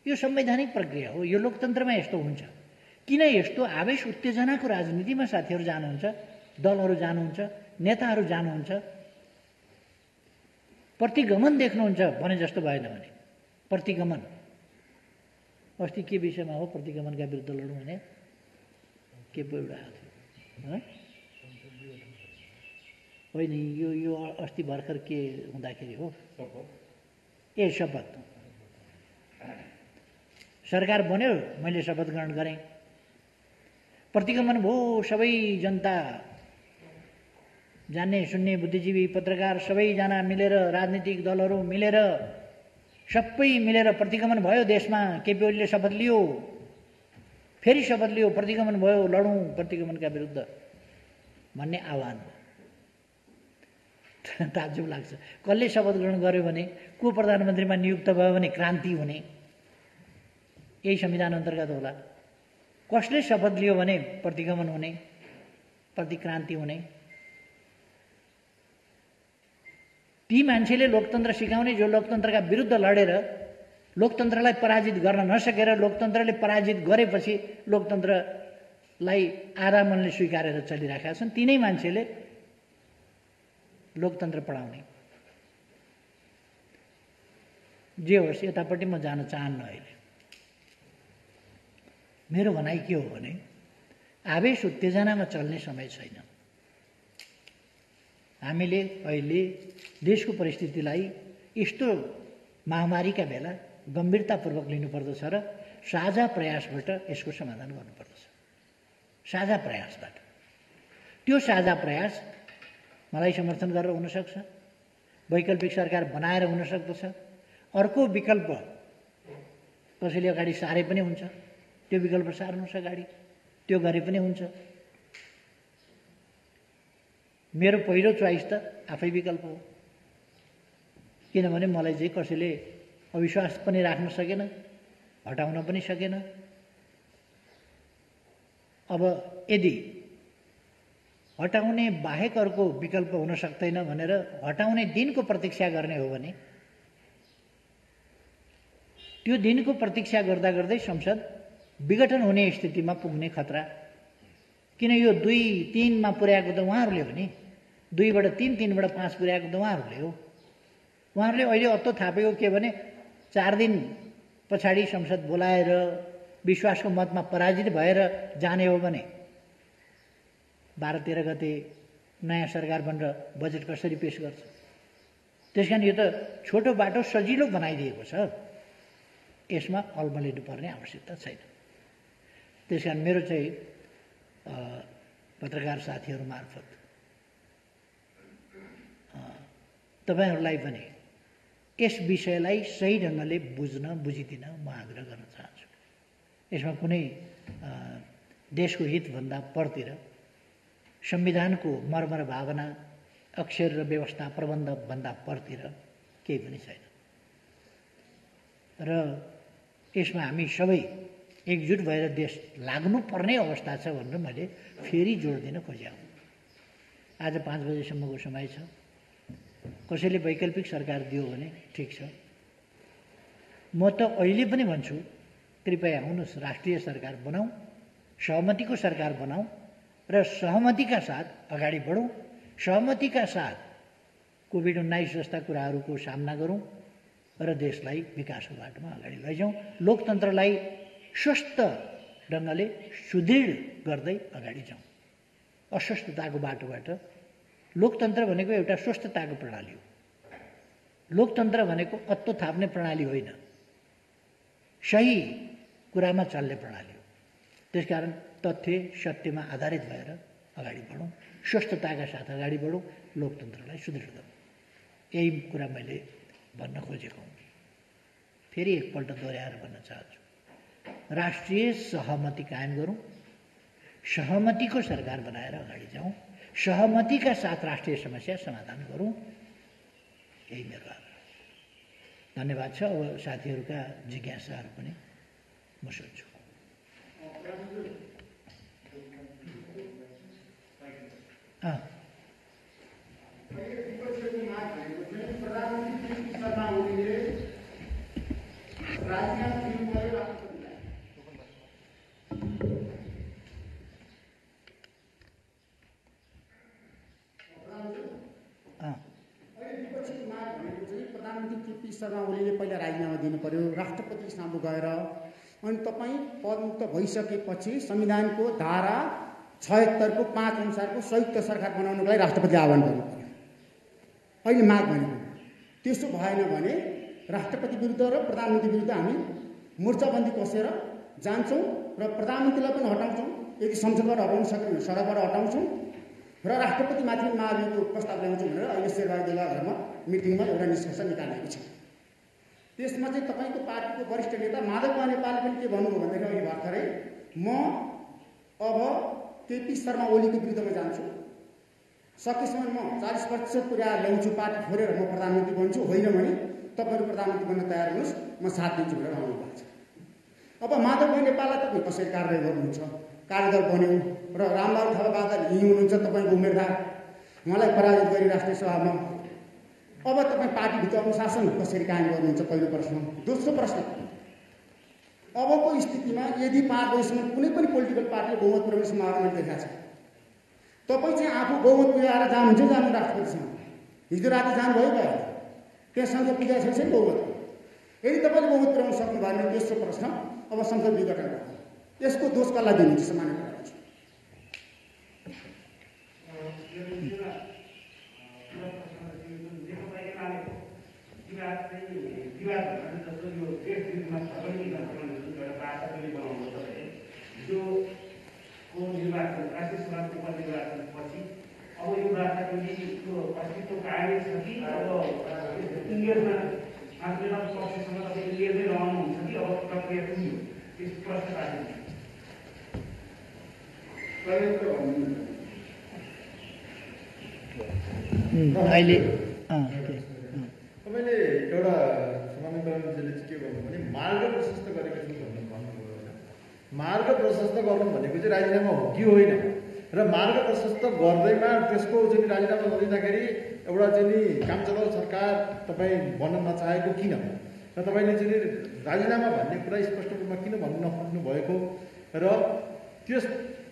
यो संवैधानिक प्रक्रिया हो। यो लोकतन्त्रमा यस्तो हुन्छ। किन यस्तो आवेश उत्तेजनाको राजनीतिमा साथीहरू जानुहुन्छ, दलहरू जानुहुन्छ, नेताहरू जानुहुन्छ, प्रतिगमन देख्नुहुन्छ भने जस्तो भएन भने प्रतिगमन। अस्ति के विषयमा हो प्रतिगमनका विरुद्ध लडौँ भने के पो एउटा आएको थियो होइन? यो अस्ति भर्खर के हुँदाखेरि हो? शपथ। सरकार बन्यो, मैले शपथ ग्रहण गरेँ, प्रतिगमन भयो। सबै जनता, जान्ने सुन्ने बुद्धिजीवी पत्रकार सबैजना मिलेर, राजनीतिक दलहरू मिलेर, सबै मिलेर प्रतिगमन भयो देशमा। केपी ओलीले शपथ लियो, फेरि शपथ लियो, प्रतिगमन भयो, लडौँ प्रतिगमनका विरुद्ध भन्ने आह्वान हो। ताज्जुब लाग्छ। कसले शपथ ग्रहण गर्यो भने, को प्रधानमन्त्रीमा नियुक्त भयो भने क्रान्ति हुने, यही संविधान अन्तर्गत होला। कसले शपथ लियो भने प्रतिगमन हुने, प्रतिक्रान्ति हुने। ती मान्छेले लोकतन्त्र सिकाउने जो लोकतन्त्रका विरुद्ध लडेर लोकतन्त्रलाई पराजित गर्न नसकेर लोकतन्त्रले पराजित गरेपछि लोकतन्त्रलाई आधा मनले स्वीकारेर चलिरहेका छन्, तिनै मान्छेले लोकतन्त्र पढाउने। जे होस्, यतापट्टि म जान चाहन्न। अहिले मेरो भनाइ के हो भने आवेश उत्तेजनामा चल्ने समय छैन। हामीले अहिले देशको परिस्थितिलाई यस्तो महामारीका बेला गम्भीरतापूर्वक लिनुपर्दछ र साझा प्रयासबाट यसको समाधान गर्नुपर्दछ। साझा प्रयासबाट। त्यो साझा प्रयास मलाई समर्थन गरेर हुनसक्छ, वैकल्पिक सरकार बनाएर हुन सक्दछ। अर्को विकल्प कसैले अगाडि सारे पनि हुन्छ, त्यो विकल्प सार्नुहोस् अगाडि, त्यो गरे पनि हुन्छ। मेरो पहिलो चोइस त आफै विकल्प हो, किनभने मलाई चाहिँ कसैले अविश्वास पनि राख्न सकेन, हटाउन पनि सकेन। अब यदि हटाउने बाहेक अर्को विकल्प हुन सक्दैन भनेर हटाउने दिनको प्रतीक्षा गर्ने हो भने त्यो दिनको प्रतीक्षा गर्दा गर्दै संसद विघटन हुने स्थितिमा पुग्ने खतरा। किन यो 2-3 मा पुर्याएको त उहाँहरूले हो नि, 2 बाट 3, 3 बाट 5 पुर्याएको त उहाँहरूले हो। उहाँहरूले अहिले अत्तो थापेको के भने 4 दिन पछाडि संसद बोलाएर विश्वासको मतमा पराजित भएर जाने हो भने 12-13 गते नयाँ सरकार बनेर बजेट कसरी पेश गर्छ? त्यसकारण यो त छोटो बाटो सजिलो बनाइदिएको छ, यसमा अल्मलिनु पर्ने आवश्यकता छैन। त्यसकारण मेरो चाहिँ पत्रकार साथीहरू मार्फत तपाईहरूलाई पनि यस विषयलाई सही ढङ्गले बुझिदिन म आग्रह गर्न चाहन्छु। यसमा कुनै देशको हितभन्दा परतिर संविधानको मर्म र भावना, अक्षर र व्यवस्था प्रबन्ध भन्दा परतिर केही पनि छैन र यसमा हामी सबै एकजुट भएर देश लाग्नुपर्ने अवस्था छ भनेर मैले फेरि जोड दिन खोजेँ। आज 5 बजेसम्मको समय छ, कसैले वैकल्पिक सरकार दियो भने ठिक छ। म त अहिले पनि भन्छु, कृपया आउनुहोस्, राष्ट्रिय सरकार बनाऊ, सहमतिको सरकार बनाऊ र सहमतिका साथ अगाडि बढौँ, सहमतिका साथ कोभिड-19 जस्ता कुराहरूको सामना गरौँ र देशलाई विकासको बाटोमा अगाडि लैजाउँ, लोकतन्त्रलाई स्वस्थ ढङ्गले सुदृढ गर्दै अगाडि जाउँ। अस्वस्थताको बाटोबाट लोकतन्त्र भनेको एउटा स्वस्थताको प्रणाली हो। लोकतन्त्र भनेको अत्तो थाप्ने प्रणाली होइन, सही कुरामा चल्ने प्रणाली हो। त्यसकारण तथ्य सत्यमा आधारित भएर अगाडि बढौँ, स्वस्थताका साथ अगाडि बढौँ, लोकतन्त्रलाई सुदृढ गरौँ। यही कुरा मैले भन्न खोजेको हुँ। फेरि एकपल्ट दोहोऱ्याएर भन्न चाहन्छु, राष्ट्रिय सहमति कायम गरौँ, सहमतिको सरकार बनाएर अगाडि जाउँ, सहमतिका साथ राष्ट्रिय समस्या समाधान गरौँ। यही मेरो आग्रह। धन्यवाद छ। अब साथीहरूका जिज्ञासाहरू पनि म सोध्छु। प्रधानमन्त्री केपी शर्मा ओलीले पहिला राजीनामा दिनु पर्यो, राष्ट्रपति सामु गएर अनि तपाईँ पदमुक्त भइसकेपछि संविधानको धारा 76 को 5 अनुसारको संयुक्त सरकार बनाउनको लागि राष्ट्रपतिले आह्वान गर्नु पर्यो। अहिले माग भनेको त्यसो भएन भने राष्ट्रपति विरुद्ध र प्रधानमन्त्री विरुद्ध हामी मोर्चाबन्दी कसेर जान्छौँ र प्रधानमन्त्रीलाई पनि हटाउँछौँ। यदि संसदबाट हटाउन सकेन भने सडकबाट हटाउँछौँ र राष्ट्रपतिमाथि महाभियोगको प्रस्ताव ल्याउँछौँ भनेर अहिले शेरबहादुर देउवाघरमा मिटिङमा एउटा निष्कर्ष निकालेको छ। त्यसमा चाहिँ तपाईँको पार्टीको वरिष्ठ नेता माधव नेपालले पनि के भन्नुभयो भन्दाखेरि अहिले भर्खरै म अब केपी शर्मा ओलीको विरुद्धमा जान्छु, सकेसम्म म 40% पुर्याएर ल्याउँछु, पार्टी फोरेर म प्रधानमन्त्री बन्छु, होइन भने तपाईँहरू प्रधानमन्त्री बन्न तयार हुनुहोस्, म साथ दिन्छु भनेर भन्नुभएको छ। अब माधव नेपाललाई तपाईँ कसरी कारवाही गर्नुहुन्छ? कार्यदल बन्यो र रामलाल थापाबादल यहीँ हुनुहुन्छ, तपाईँको उम्मेदवार, उहाँलाई पराजित गरी राष्ट्रिय सभामा। अब तपाईँ पार्टीभित्र अनुशासन कसरी कायम गर्नुहुन्छ? पहिलो प्रश्न। दोस्रो प्रश्न, अबको स्थितिमा यदि 5 वर्षसम्म कुनै पनि पोलिटिकल पार्टीले बहुमत पुर्याउने सम्भावना देखाएको छ, तपाईँ चाहिँ आफू बहुमत पुर्याएर जानुहुन्छ जानु राष्ट्रपतिसँग? हिजो राति जानुभयो भयो, त्यससँग पुगेको छैन बहुमत। यदि तपाईँले बहुमत पुर्याउन सक्नु भएन, तेस्रो प्रश्न, अब संसद विघटन गर्नु, यसको दोष कसलाई दिनुहुन्छ? सामान्य कुरा छ। जो निर्वाचन राष्ट्रिय सभाको उपनिर्वाचनपछि अब यो राष्ट्रपतिको अस्तित्व कायम छ कि अब इन्डियनमा आन्दोलन पक्षसँग तपाईँ लिएरै रहनुहुन्छ कि अब प्रक्रिया कुनै हो त्यस प्रश्न राख्नु अहिले तपाईँले एउटा समानन्तरणले चाहिँ के गर्नु भने मार्ग प्रशस्त गरेको छु भन्नुभयो होइन। मार्ग प्रशस्त गर्नु भनेको चाहिँ राजीनामा हो कि होइन र मार्ग प्रशस्त गर्दैमा त्यसको चाहिँ राजीनामा नदिँदाखेरि एउटा चाहिँ नि काम चलाउ सरकार तपाईँ भन्न नचाहेको किन र तपाईँले चाहिँ राजीनामा भन्ने कुरा स्पष्ट रूपमा किन भन्नु नखोज्नु भएको र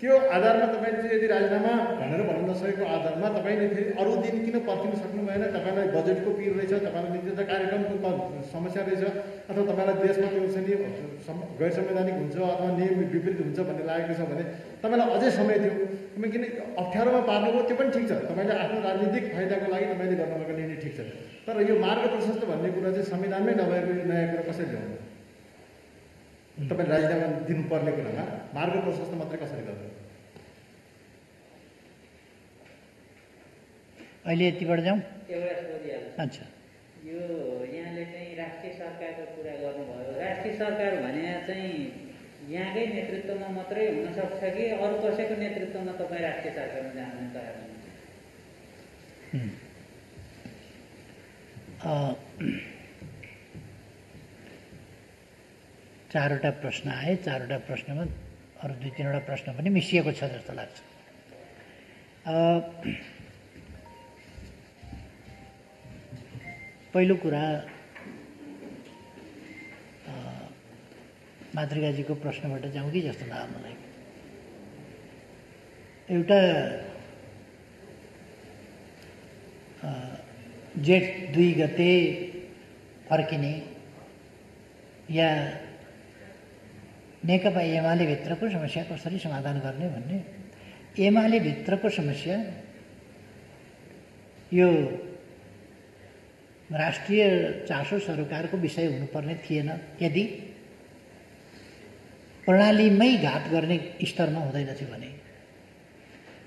त्यो आधारमा तपाईँले चाहिँ यदि राजीनामा भनेर भन्न नसकेको आधारमा तपाईँले फेरि अरू दिन किन पर्खिनु सक्नु भएन? तपाईँलाई बजेटको पिर रहेछ, तपाईँलाई नित्यता कार्यक्रमको समस्या रहेछ, अथवा तपाईँलाई देशमा त्यो चाहिँ गैर संवैधानिक हुन्छ अथवा नियम विपरीत हुन्छ भन्ने लागेको छ भने तपाईँलाई अझै समय थियो। तपाईँ किन अप्ठ्यारोमा पार्नुभयो त्यो पनि ठिक छ, तपाईँले आफ्नो राजनीतिक फाइदाको लागि तपाईँले गर्नुभएको निर्णय ठिक छ। तर यो मार्ग प्रशस्त भन्ने कुरा चाहिँ संविधानमै नभएको यो नयाँ कुरा कसरी ल्याउनु? तपाईँ राजीनामा दिनुपर्ने कुरामा मार्ग प्रशस्त मात्रै कसरी गर्नु? अहिले यतिबाट जाउँ। एउटा सोधिहाल्छु। अच्छा, यो यहाँले चाहिँ राष्ट्रिय सरकारको कुरा गर्नुभयो। राष्ट्रिय सरकार भने चाहिँ यहाँकै नेतृत्वमा मात्रै हुनसक्छ कि अरू कसैको नेतृत्वमा तपाईँ राष्ट्रिय सरकारमा जान तयार हुनुहुन्छ? चारवटा प्रश्न आए। चारवटा प्रश्नमा अरू दुई तिनवटा प्रश्न पनि मिसिएको छ जस्तो लाग्छ। पहिलो कुरा मातृकाजीको प्रश्नबाट जाउँ कि जस्तो लाग्यो मलाई। एउटा जेठ 2 गते फर्किने या नेकपा एमाले भित्रको समस्या कसरी समाधान गर्ने भन्ने, एमाले भित्रको समस्या यो राष्ट्रिय चासो सरकारको विषय हुनुपर्ने थिएन यदि प्रणालीमै घात गर्ने स्तरमा हुँदैनथ्यो भने,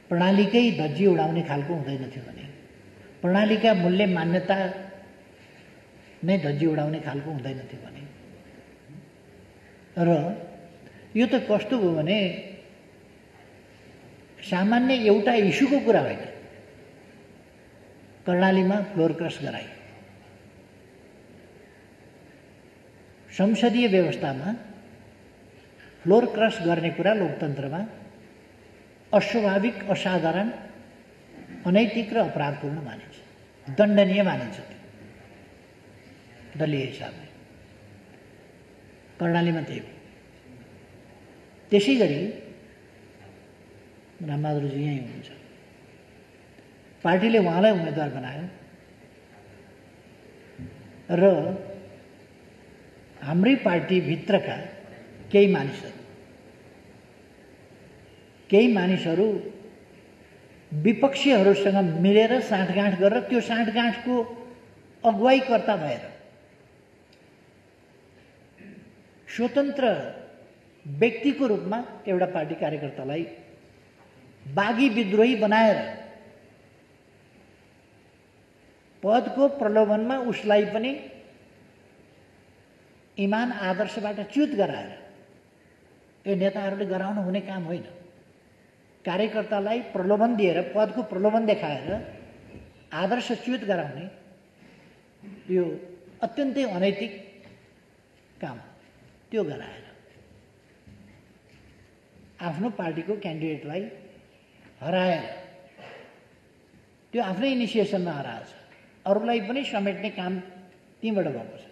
प्रणालीकै धज्जी उडाउने खालको हुँदैनथ्यो भने, प्रणालीका मूल्य मान्यता नै धज्जी उडाउने खालको हुँदैनथ्यो भने। र यो त कस्तो हो भने सामान्य एउटा इस्युको कुरा होइन, कर्णालीमा फ्लोर क्रस गराए। संसदीय व्यवस्थामा फ्लोर क्रस गर्ने कुरा लोकतन्त्रमा अस्वाभाविक, असाधारण, अनैतिक र अपराधपूर्ण मानिन्छ, दण्डनीय मानिन्छ दलीय हिसाबले। कर्णालीमा त्यही हो। त्यसै गरी रामबहादुरजी यहीँ हुनुहुन्छ, पार्टीले उहाँलाई उम्मेदवार बनायो र हाम्रै पार्टीभित्रका केही मानिसहरू विपक्षीहरूसँग मिलेर साँठगाँठ गरेर त्यो साँठगाँठको अगुवाईकर्ता भएर स्वतन्त्र व्यक्तिको रूपमा एउटा पार्टी कार्यकर्तालाई बागी विद्रोही बनाएर पदको प्रलोभनमा उसलाई पनि इमान आदर्शबाट च्युत गराएर, यो नेताहरूले गराउनु हुने काम होइन। कार्यकर्तालाई प्रलोभन दिएर, पदको प्रलोभन देखाएर आदर्श च्युत गराउने यो अत्यन्तै अनैतिक काम, त्यो गराएर आफ्नो पार्टीको क्यान्डिडेटलाई हराएर, त्यो आफ्नै इनिसिएसनमा हराएछ, अरूलाई पनि समेट्ने काम त्यहीँबाट भएको छ।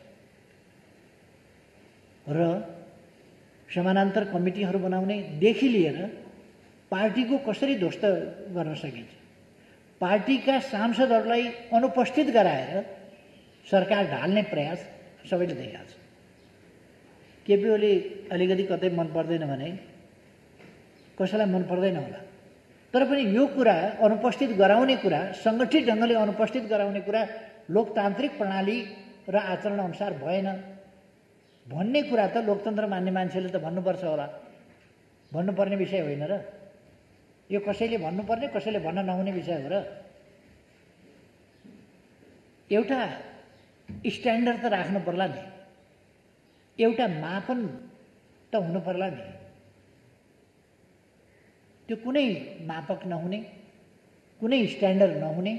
र समानान्तर कमिटीहरू बनाउनेदेखि लिएर पार्टीको कसरी ध्वस्त गर्न सकिन्छ, पार्टीका सांसदहरूलाई अनुपस्थित गराएर सरकार ढाल्ने प्रयास सबैले देखाएको छ। केपी ओली अलिकति कतै मन पर्दैन भने कसैलाई मन पर्दैन होला, तर पनि यो कुरा अनुपस्थित गराउने कुरा, सङ्गठित ढङ्गले अनुपस्थित गराउने कुरा लोकतान्त्रिक प्रणाली र आचरण अनुसार भएन भन्ने कुरा त लोकतन्त्र मान्ने मान्छेले त भन्नुपर्छ होला, भन्नुपर्ने विषय होइन र? यो कसैले भन्नुपर्ने कसैले भन्न नहुने विषय हो र। एउटा स्ट्यान्डर्ड त राख्नु पर्ला नि, एउटा मापन त हुनु पर्ला नि। त्यो कुनै मापक नहुने, कुनै स्ट्यान्डर्ड नहुने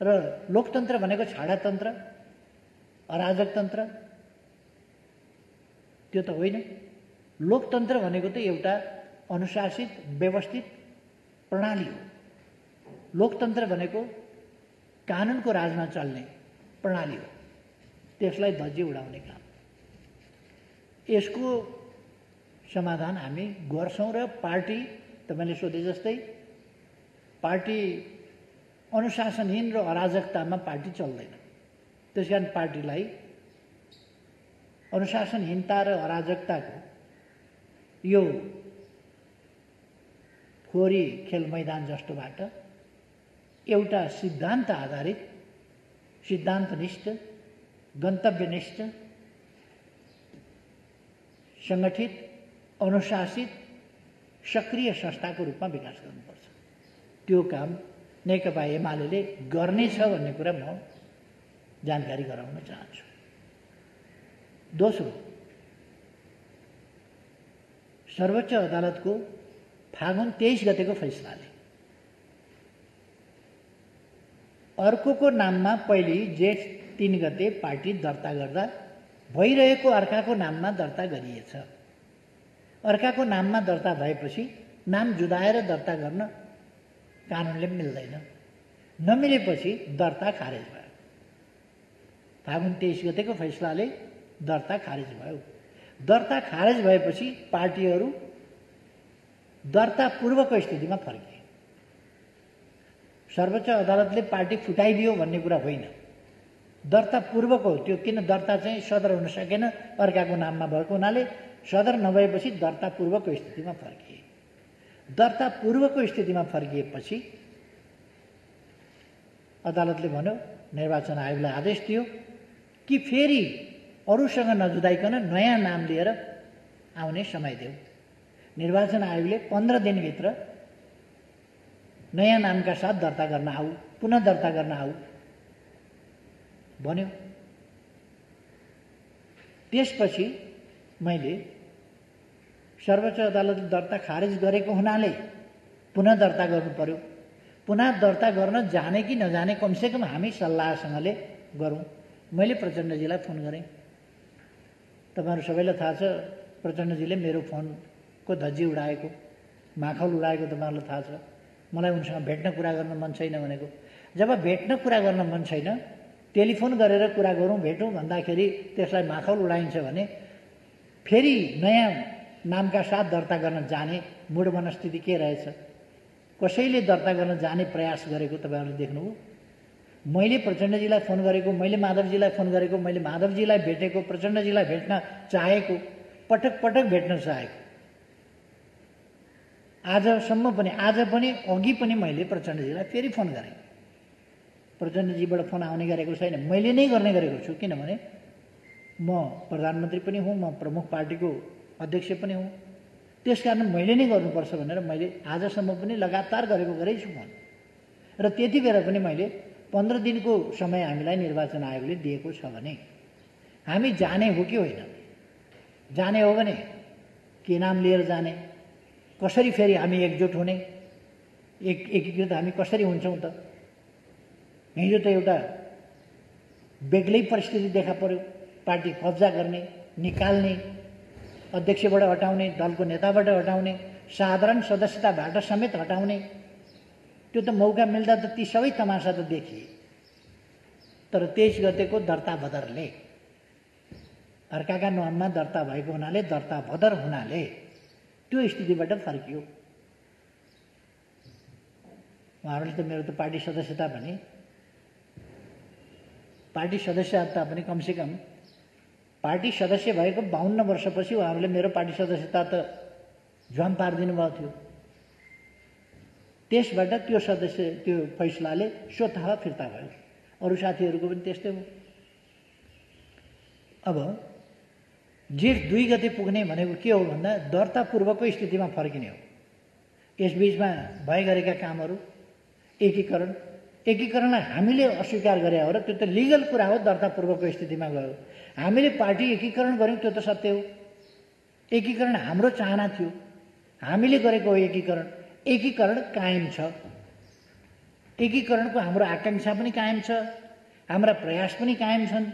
र लोकतन्त्र भनेको छाडातन्त्र, अराजकतन्त्र त्यो त होइन। लोकतन्त्र भनेको त एउटा अनुशासित व्यवस्थित प्रणाली हो। लोकतन्त्र भनेको कानुनको राजमा चल्ने प्रणाली हो, त्यसलाई धज्जी उडाउने काम। यसको समाधान हामी गर्छौँ र पार्टी तपाईँले सोधे जस्तै पार्टी अनुशासनहीन र अराजकतामा पार्टी चल्दैन। त्यसकारण पार्टीलाई अनुशासनहीनता र अराजकताको यो फोहोरी खेल मैदान जस्तोबाट एउटा सिद्धान्त आधारित, सिद्धान्तनिष्ठ, गन्तव्यनिष्ठ, सङ्गठित, अनुशासित, सक्रिय संस्थाको रूपमा विकास गर्नुपर्छ। त्यो काम नेकपा एमाले गर्नेछ भन्ने कुरा म जानकारी गराउन चाहन्छु। दोस्रो, सर्वोच्च अदालतको फागुन 23 गतेको फैसलाले अर्कोको नाममा पहिले जेठ 3 गते पार्टी दर्ता गर्दा भइरहेको अर्काको नाममा दर्ता गरिएछ। अर्काको नाममा दर्ता भएपछि नाम जुदाएर दर्ता गर्न कानुनले मिल्दैन। नमिलेपछि दर्ता खारेज भयो। फागुन 23 गतेको फैसलाले दर्ता खारेज भयो। दर्ता खारेज भएपछि पार्टीहरू दर्ता पूर्वको स्थितिमा फर्किए। सर्वोच्च अदालतले पार्टी फुटाइदियो भन्ने कुरा होइन, दर्ता पूर्वको त्यो। किन दर्ता चाहिँ सदर हुन सकेन अर्काको नाममा भएको हुनाले सदर नभएपछि दर्ता पूर्वको स्थितिमा फर्किए। दर्ता पूर्वको स्थितिमा फर्किएपछि अदालतले भन्यो, निर्वाचन आयोगलाई आदेश दियो कि फेरि अरूसँग नजुदाइकन नयाँ नाम लिएर आउने समय देऊ। निर्वाचन आयोगले 15 दिनभित्र नयाँ नामका साथ दर्ता गर्न आऊ, पुनः दर्ता गर्न आऊ भन्यो। त्यसपछि मैले सर्वोच्च अदालतले दर्ता खारेज गरेको हुनाले पुनः दर्ता गर्नु पर्यो। पुनः दर्ता गर्न जाने कि नजाने कमसेकम हामी सल्लाहसँगले गरौँ। मैले प्रचण्डजीलाई फोन गरेँ। तपाईँहरू सबैलाई थाहा छ, प्रचण्डजीले मेरो फोनको धज्जी उडाएको, माखौल उडाएको तपाईँहरूलाई थाहा छ। मलाई उनसँग भेट्न कुरा गर्न मन छैन भनेको। जब भेट्न कुरा गर्न मन छैन, टेलिफोन गरेर कुरा गरौँ, भेटौँ भन्दाखेरि त्यसलाई माखौल उडाइन्छ भने फेरि नयाँ नामका साथ दर्ता गर्न जाने मूढ मनस्थिति के रहेछ? कसैले दर्ता गर्न जाने प्रयास गरेको तपाईँहरूले देख्नुभयो? मैले प्रचण्डजीलाई फोन गरेको, मैले माधवजीलाई फोन गरेको, मैले माधवजीलाई भेटेको, प्रचण्डजीलाई भेट्न चाहेको, पटक पटक भेट्न चाहेको। आजसम्म पनि, आज पनि, अघि पनि मैले प्रचण्डजीलाई फेरि फोन गरेँ। प्रचण्डजीबाट फोन आउने गरेको छैन, मैले नै गर्ने गरेको छु। किनभने म प्रधानमन्त्री पनि हुँ, म प्रमुख पार्टीको अध्यक्ष पनि हुँ। त्यसकारण मैले नै गर्नुपर्छ भनेर मैले आजसम्म पनि लगातार गरेको छु फोन। र त्यति बेला पनि मैले 15 दिनको समय हामीलाई निर्वाचन आयोगले दिएको छ भने हामी जाने हो कि होइन? जाने हो भने के नाम लिएर जाने? कसरी फेरि हामी एकजुट हुने? एकीकृत हामी कसरी हुन्छौँ त? हिजो त एउटा बेग्लै परिस्थिति देखा पर्यो। पार्टी कब्जा गर्ने, निकाल्ने, अध्यक्षबाट हटाउने, दलको नेताबाट हटाउने, साधारण सदस्यताबाट समेत हटाउने। त्यो त मौका मिल्दा त ती सबै तमासा त देखिए। तर 23 गतेको दर्ता भदरले, अर्काका नाममा दर्ता भएको हुनाले, दर्ता भदर हुनाले त्यो स्थितिबाट फर्कियो। उहाँहरूले त मेरो त पार्टी सदस्यता भने, पार्टी सदस्यता पनि कमसेकम पार्टी सदस्य भएको 52 वर्षपछि उहाँहरूले मेरो पार्टी सदस्यता त झ्वाम पारिदिनु भएको थियो। त्यसबाट त्यो फैसलाले स्वतः फिर्ता भयो। अरू साथीहरूको पनि त्यस्तै हो। अब जेठ 2 गते पुग्ने भनेको के हो भन्दा दर्ता पूर्वको स्थितिमा फर्किने हो। यसबीचमा भए गरेका कामहरू एकीकरणलाई हामीले अस्वीकार गरे हो र त्यो त लिगल कुरा हो, दर्तापूर्वकको स्थितिमा गयो। हामीले पार्टी एकीकरण गऱ्यौँ, त्यो त सत्य हो। एकीकरण हाम्रो चाहना थियो, हामीले गरेको हो एकीकरण कायम छ। एकीकरणको हाम्रो आकाङ्क्षा पनि कायम छ, हाम्रा प्रयास पनि कायम छन्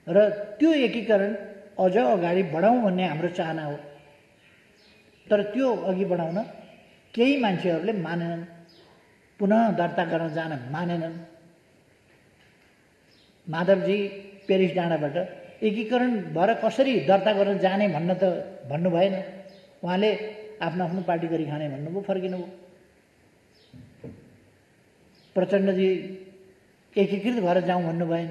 र त्यो एकीकरण अझ अगाडि बढाउँ भन्ने हाम्रो चाहना हो। तर त्यो अघि बढाउन केही मान्छेहरूले मानेनन्, पुनः दर्ता गर्न जान मानेनन्। माधवजी पेरिस डाँडाबाट एकीकरण भएर कसरी दर्ता गर्न जाने भन्नु भएन। उहाँले आफ्नो आफ्नो पार्टी गरी खाने भन्नुभयो, फर्किनुभयो। प्रचण्डजी एकीकृत भएर जाउँ भन्नु भएन,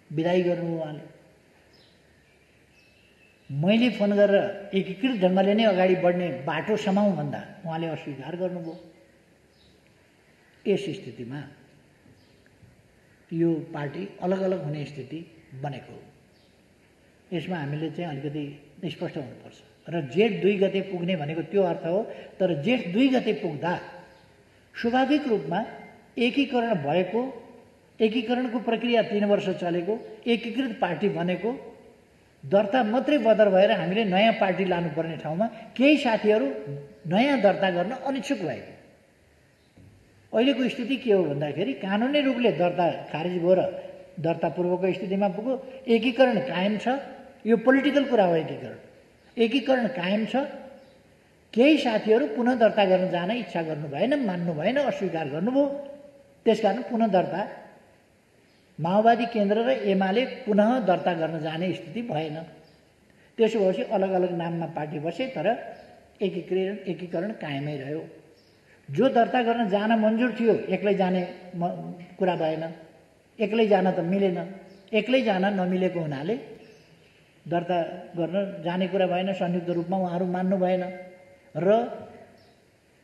विदाई गर्नुभयो उहाँले। मैले फोन गरेर एकीकृत ढङ्गले नै अगाडि बढ्ने बाटो समाउँ भन्दा उहाँले अस्वीकार गर्नुभयो। यस स्थितिमा यो पार्टी अलग अलग हुने स्थिति बनेको हो। यसमा हामीले चाहिँ अलिकति स्पष्ट हुनुपर्छ र जेठ 2 गते पुग्ने भनेको त्यो अर्थ हो। तर जेठ 2 गते पुग्दा स्वाभाविक रूपमा एकीकरण भएको, एकीकरणको प्रक्रिया 3 वर्ष चलेको, एकीकृत पार्टी बनेको, दर्ता मात्रै बदर भएर हामीले नयाँ पार्टी लानुपर्ने ठाउँमा केही साथीहरू नयाँ दर्ता गर्न अनिच्छुक भए। अहिलेको स्थिति के हो भन्दाखेरि कानुनी रूपले दर्ता खारिज भयो र दर्तापूर्वको स्थितिमा पुग्यो। एकीकरण कायम छ, यो पोलिटिकल कुरा हो। एकीकरण कायम छ। केही साथीहरू पुनः दर्ता गर्न जान इच्छा गर्नु भएन, मान्नु भएन, अस्वीकार गर्नुभयो। त्यसकारण पुनः दर्ता माओवादी केन्द्र र एमाले पुनः दर्ता गर्न जाने स्थिति भएन। त्यसो भएपछि अलग अलग नाममा पार्टी बसे, तर एकीकरण कायमै रह्यो। जो दर्ता गर्न जान मन्जुर थियो एक्लै जाने कुरा भएन, एक्लै जान त मिलेन। एक्लै जान नमिलेको हुनाले दर्ता गर्न जाने कुरा भएन, संयुक्त रूपमा उहाँहरू मान्नु भएन र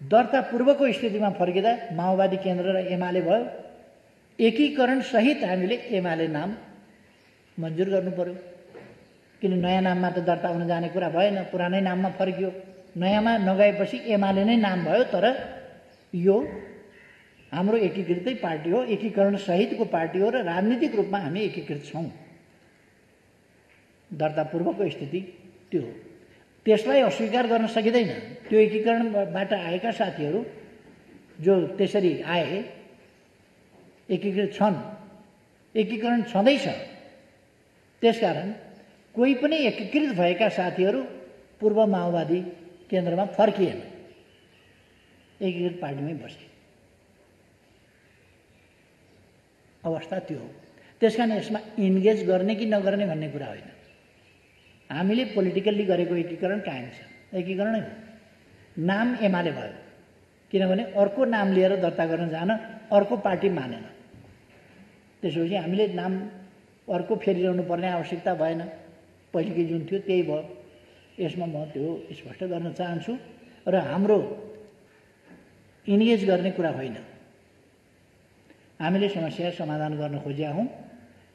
दर्ता पूर्वको स्थितिमा फर्किँदा माओवादी केन्द्र र एमाले भयो। एकीकरण सहित हामीले एमाले नाम मन्जुर गर्नु पर्यो, किन नयाँ नाममा त दर्ता हुन जाने कुरा भएन, पुरानै नाममा फर्कियो। नयाँमा नगएपछि एमाले नै नाम भयो, तर यो हाम्रो एकीकृतै पार्टी हो, एकीकरण सहितको पार्टी हो र राजनीतिक रूपमा हामी एकीकृत छौँ। दर्ता पूर्वको स्थिति त्यो हो। त्यसलाई अस्वीकार गर्न सकिँदैन। त्यो एकीकरणबाट आएका साथीहरू जो त्यसरी आए, एकीकृत छन्, एकीकरण छँदैछ। त्यसकारण कोही पनि एकीकृत भएका साथीहरू पूर्व माओवादी केन्द्रमा फर्किएन, एकीकृत पार्टीमै बसे। अवस्था त्यो हो। त्यसकारण यसमा इन्गेज गर्ने कि नगर्ने भन्ने कुरा होइन। हामीले पोलिटिकल्ली गरेको एकीकरण कायम छ, एकीकरणै हो। नाम एमाले भयो, किनभने अर्को नाम लिएर दर्ता गर्न जान अर्को पार्टी मानेन। त्यसपछि हामीले नाम अर्को फेरिरहनु पर्ने आवश्यकता भएन, पहिलेकै जुन थियो त्यही भयो। यसमा म त्यो स्पष्ट गर्न चाहन्छु। र हाम्रो इन्गेज गर्ने कुरा होइन। हामीले समस्या समाधान गर्न खोजेका हौँ,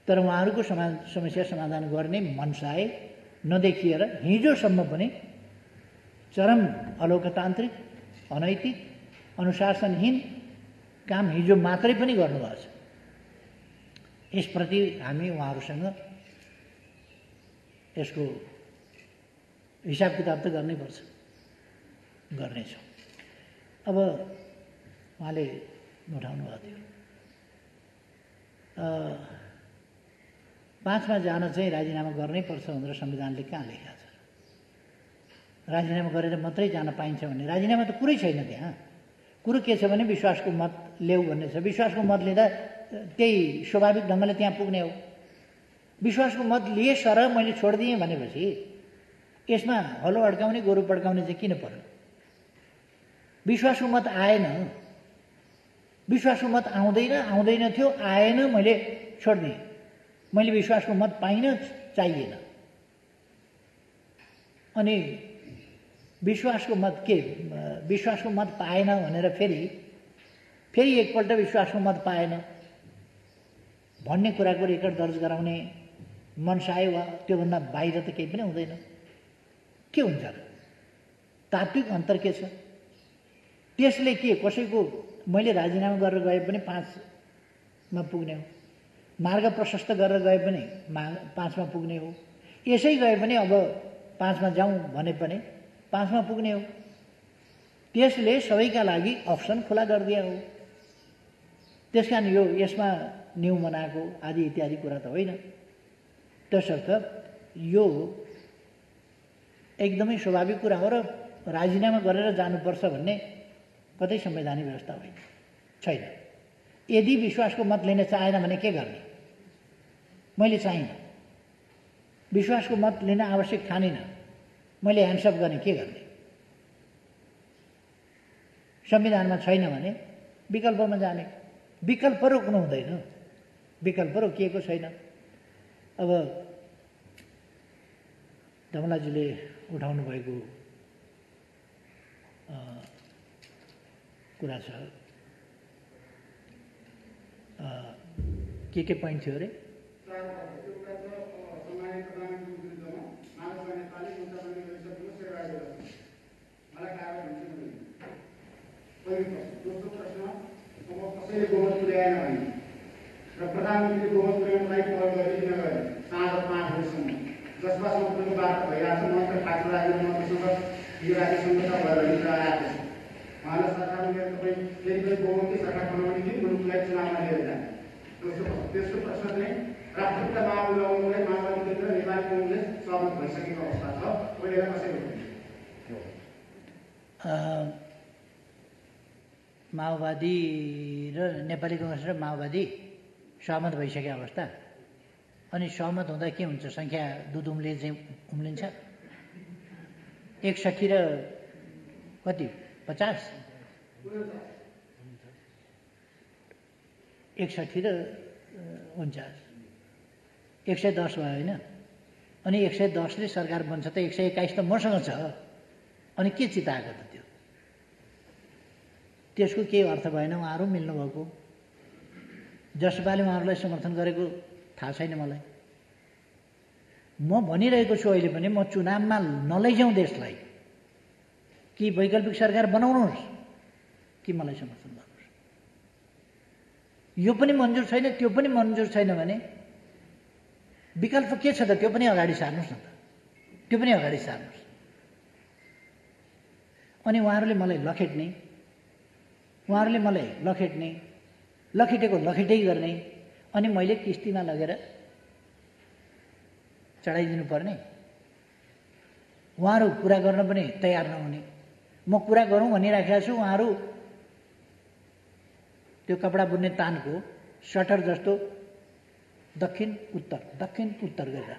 तर उहाँहरूको समस्या समाधान गर्ने मनसाय नदेखिएर हिजोसम्म पनि चरम अलोकतान्त्रिक, अनैतिक, अनुशासनहीन काम हिजो मात्रै पनि गर्नुभएको छ। यसप्रति हामी उहाँहरूसँग यसको हिसाब किताब त गर्नैपर्छ, गर्नेछौँ। अब उहाँले उठाउनु भएको थियो 5मा जान चाहिँ राजीनामा गर्नैपर्छ भनेर संविधानले कहाँ लेखेको छ? राजीनामा गरेर मात्रै जान पाइन्छ भन्ने राजीनामा त कुरै छैन त्यहाँ। कुरो के छ भने विश्वासको मत ल्याऊ भन्ने छ। विश्वासको मत लिँदा त्यही स्वाभाविक ढङ्गले त्यहाँ पुग्ने हो। विश्वासको मत लिए सर मैले छोडिदिएँ भनेपछि यसमा हलो अड्काउने गोरु पड्काउने चाहिँ किन पर्यो? विश्वासको मत आएन, विश्वासको मत आउँदैन थियो, आएन, मैले छोडिदिएँ। मैले विश्वासको मत पाइनँ, चाहिएन। अनि विश्वासको मत के, विश्वासको मत पाएन भनेर फेरि एकपल्ट विश्वासको मत पाएन भन्ने कुराको रेकर्ड दर्ज गराउने मनसाय वा त्योभन्दा बाहिर त केही पनि हुँदैन। के हुन्छ र? तात्विक अन्तर के छ? त्यसले के कसैको मैले राजीनामा गरेर गए पनि 5 मा पुग्ने हो, मार्ग प्रशस्त गरेर गए पनि 5 मा पुग्ने हो, यसै गए पनि अब 5 मा जाउँ भने पनि 5 मा पुग्ने हो। त्यसले सबैका लागि अप्सन खुला गरिदिया हो। त्यसकारण यो यसमा न्यू बनाएको आदि इत्यादि कुरा त होइन। त्यसर्थ यो एकदमै स्वाभाविक कुरा हो र राजीनामा गरेर जानुपर्छ भन्ने कतै संवैधानिक व्यवस्था होइन, छैन। यदि विश्वासको मत लिन चाहेन भने के गर्ने? मैले चाहिनँ, विश्वासको मत लिन आवश्यक ठानिनँ, मैले ह्यान्डसअप गर्ने, के गर्ने? संविधानमा छैन भने विकल्पमा जाने। विकल्प रोक्नु हुँदैन, विकल्प रोकिएको छैन। अब धमलाजीले उठाउनु भएको कुरा छ, के पोइन्ट थियो अरे? दोस्रो प्रश्न, अब कसैले बहुमत पुर्याएन भने र प्रधानमन्त्रीले बहुमत पुर्याउनलाई पहल गरिदिन गए साँझ 5 बजीसम्म, जसमा सम्पूर्ण वार्ता भइरहेको छ। मन्त्र ठाकुर राज्यमन्त्रीसँग यो राज्य सम्झौता भएर हिजो आएको छ। उहाँलाई सरकारमा तपाईँ फेरि पनि बहुमतकै सरकार बनाउने कि मुलुकलाई चुनावमा लिएर जाने? तेस्रो प्रश्न चाहिँ राष्ट्रपिता महामूललाई माओवादी केन्द्र नेपाली कङ्ग्रेस सहमत भइसकेको अवस्था छ, पहिला कसैले माओवादी र नेपाली कङ्ग्रेस र माओवादी सहमत भइसकेको अवस्था। अनि सहमत हुँदा के हुन्छ? सङ्ख्या दुध उम्लिन्छ। 61 र कति 50, 61 र 49, 110 भयो होइन? अनि 110ले सरकार बन्छ त 121 त मसँग छ। अनि के चिताएको त त्यो? त्यसको केही अर्थ भएन। उहाँहरू मिल्नुभएको, जसपाले उहाँहरूलाई समर्थन गरेको थाहा छैन मलाई। म भनिरहेको छु अहिले पनि, म चुनावमा नलैजाउँ देशलाई, कि वैकल्पिक सरकार बनाउनुहोस् कि मलाई समर्थन गर्नुहोस्। यो पनि मन्जुर छैन, त्यो पनि मन्जुर छैन भने विकल्प के छ त? त्यो पनि अगाडि सार्नुहोस् न त, त्यो पनि अगाडि सार्नुहोस्। अनि उहाँहरूले मलाई लखेट्ने, उहाँहरूले मलाई लखेट्ने, लखेटेको लखेटै गर्ने, अनि मैले किस्तीमा लगेर चढाइदिनु पर्ने। उहाँहरू कुरा गर्न पनि तयार नहुने। म कुरा गरौँ भनिराखेको छु, उहाँहरू त्यो कपडा बुन्ने तानको सटर जस्तो दक्षिण उत्तर गरेर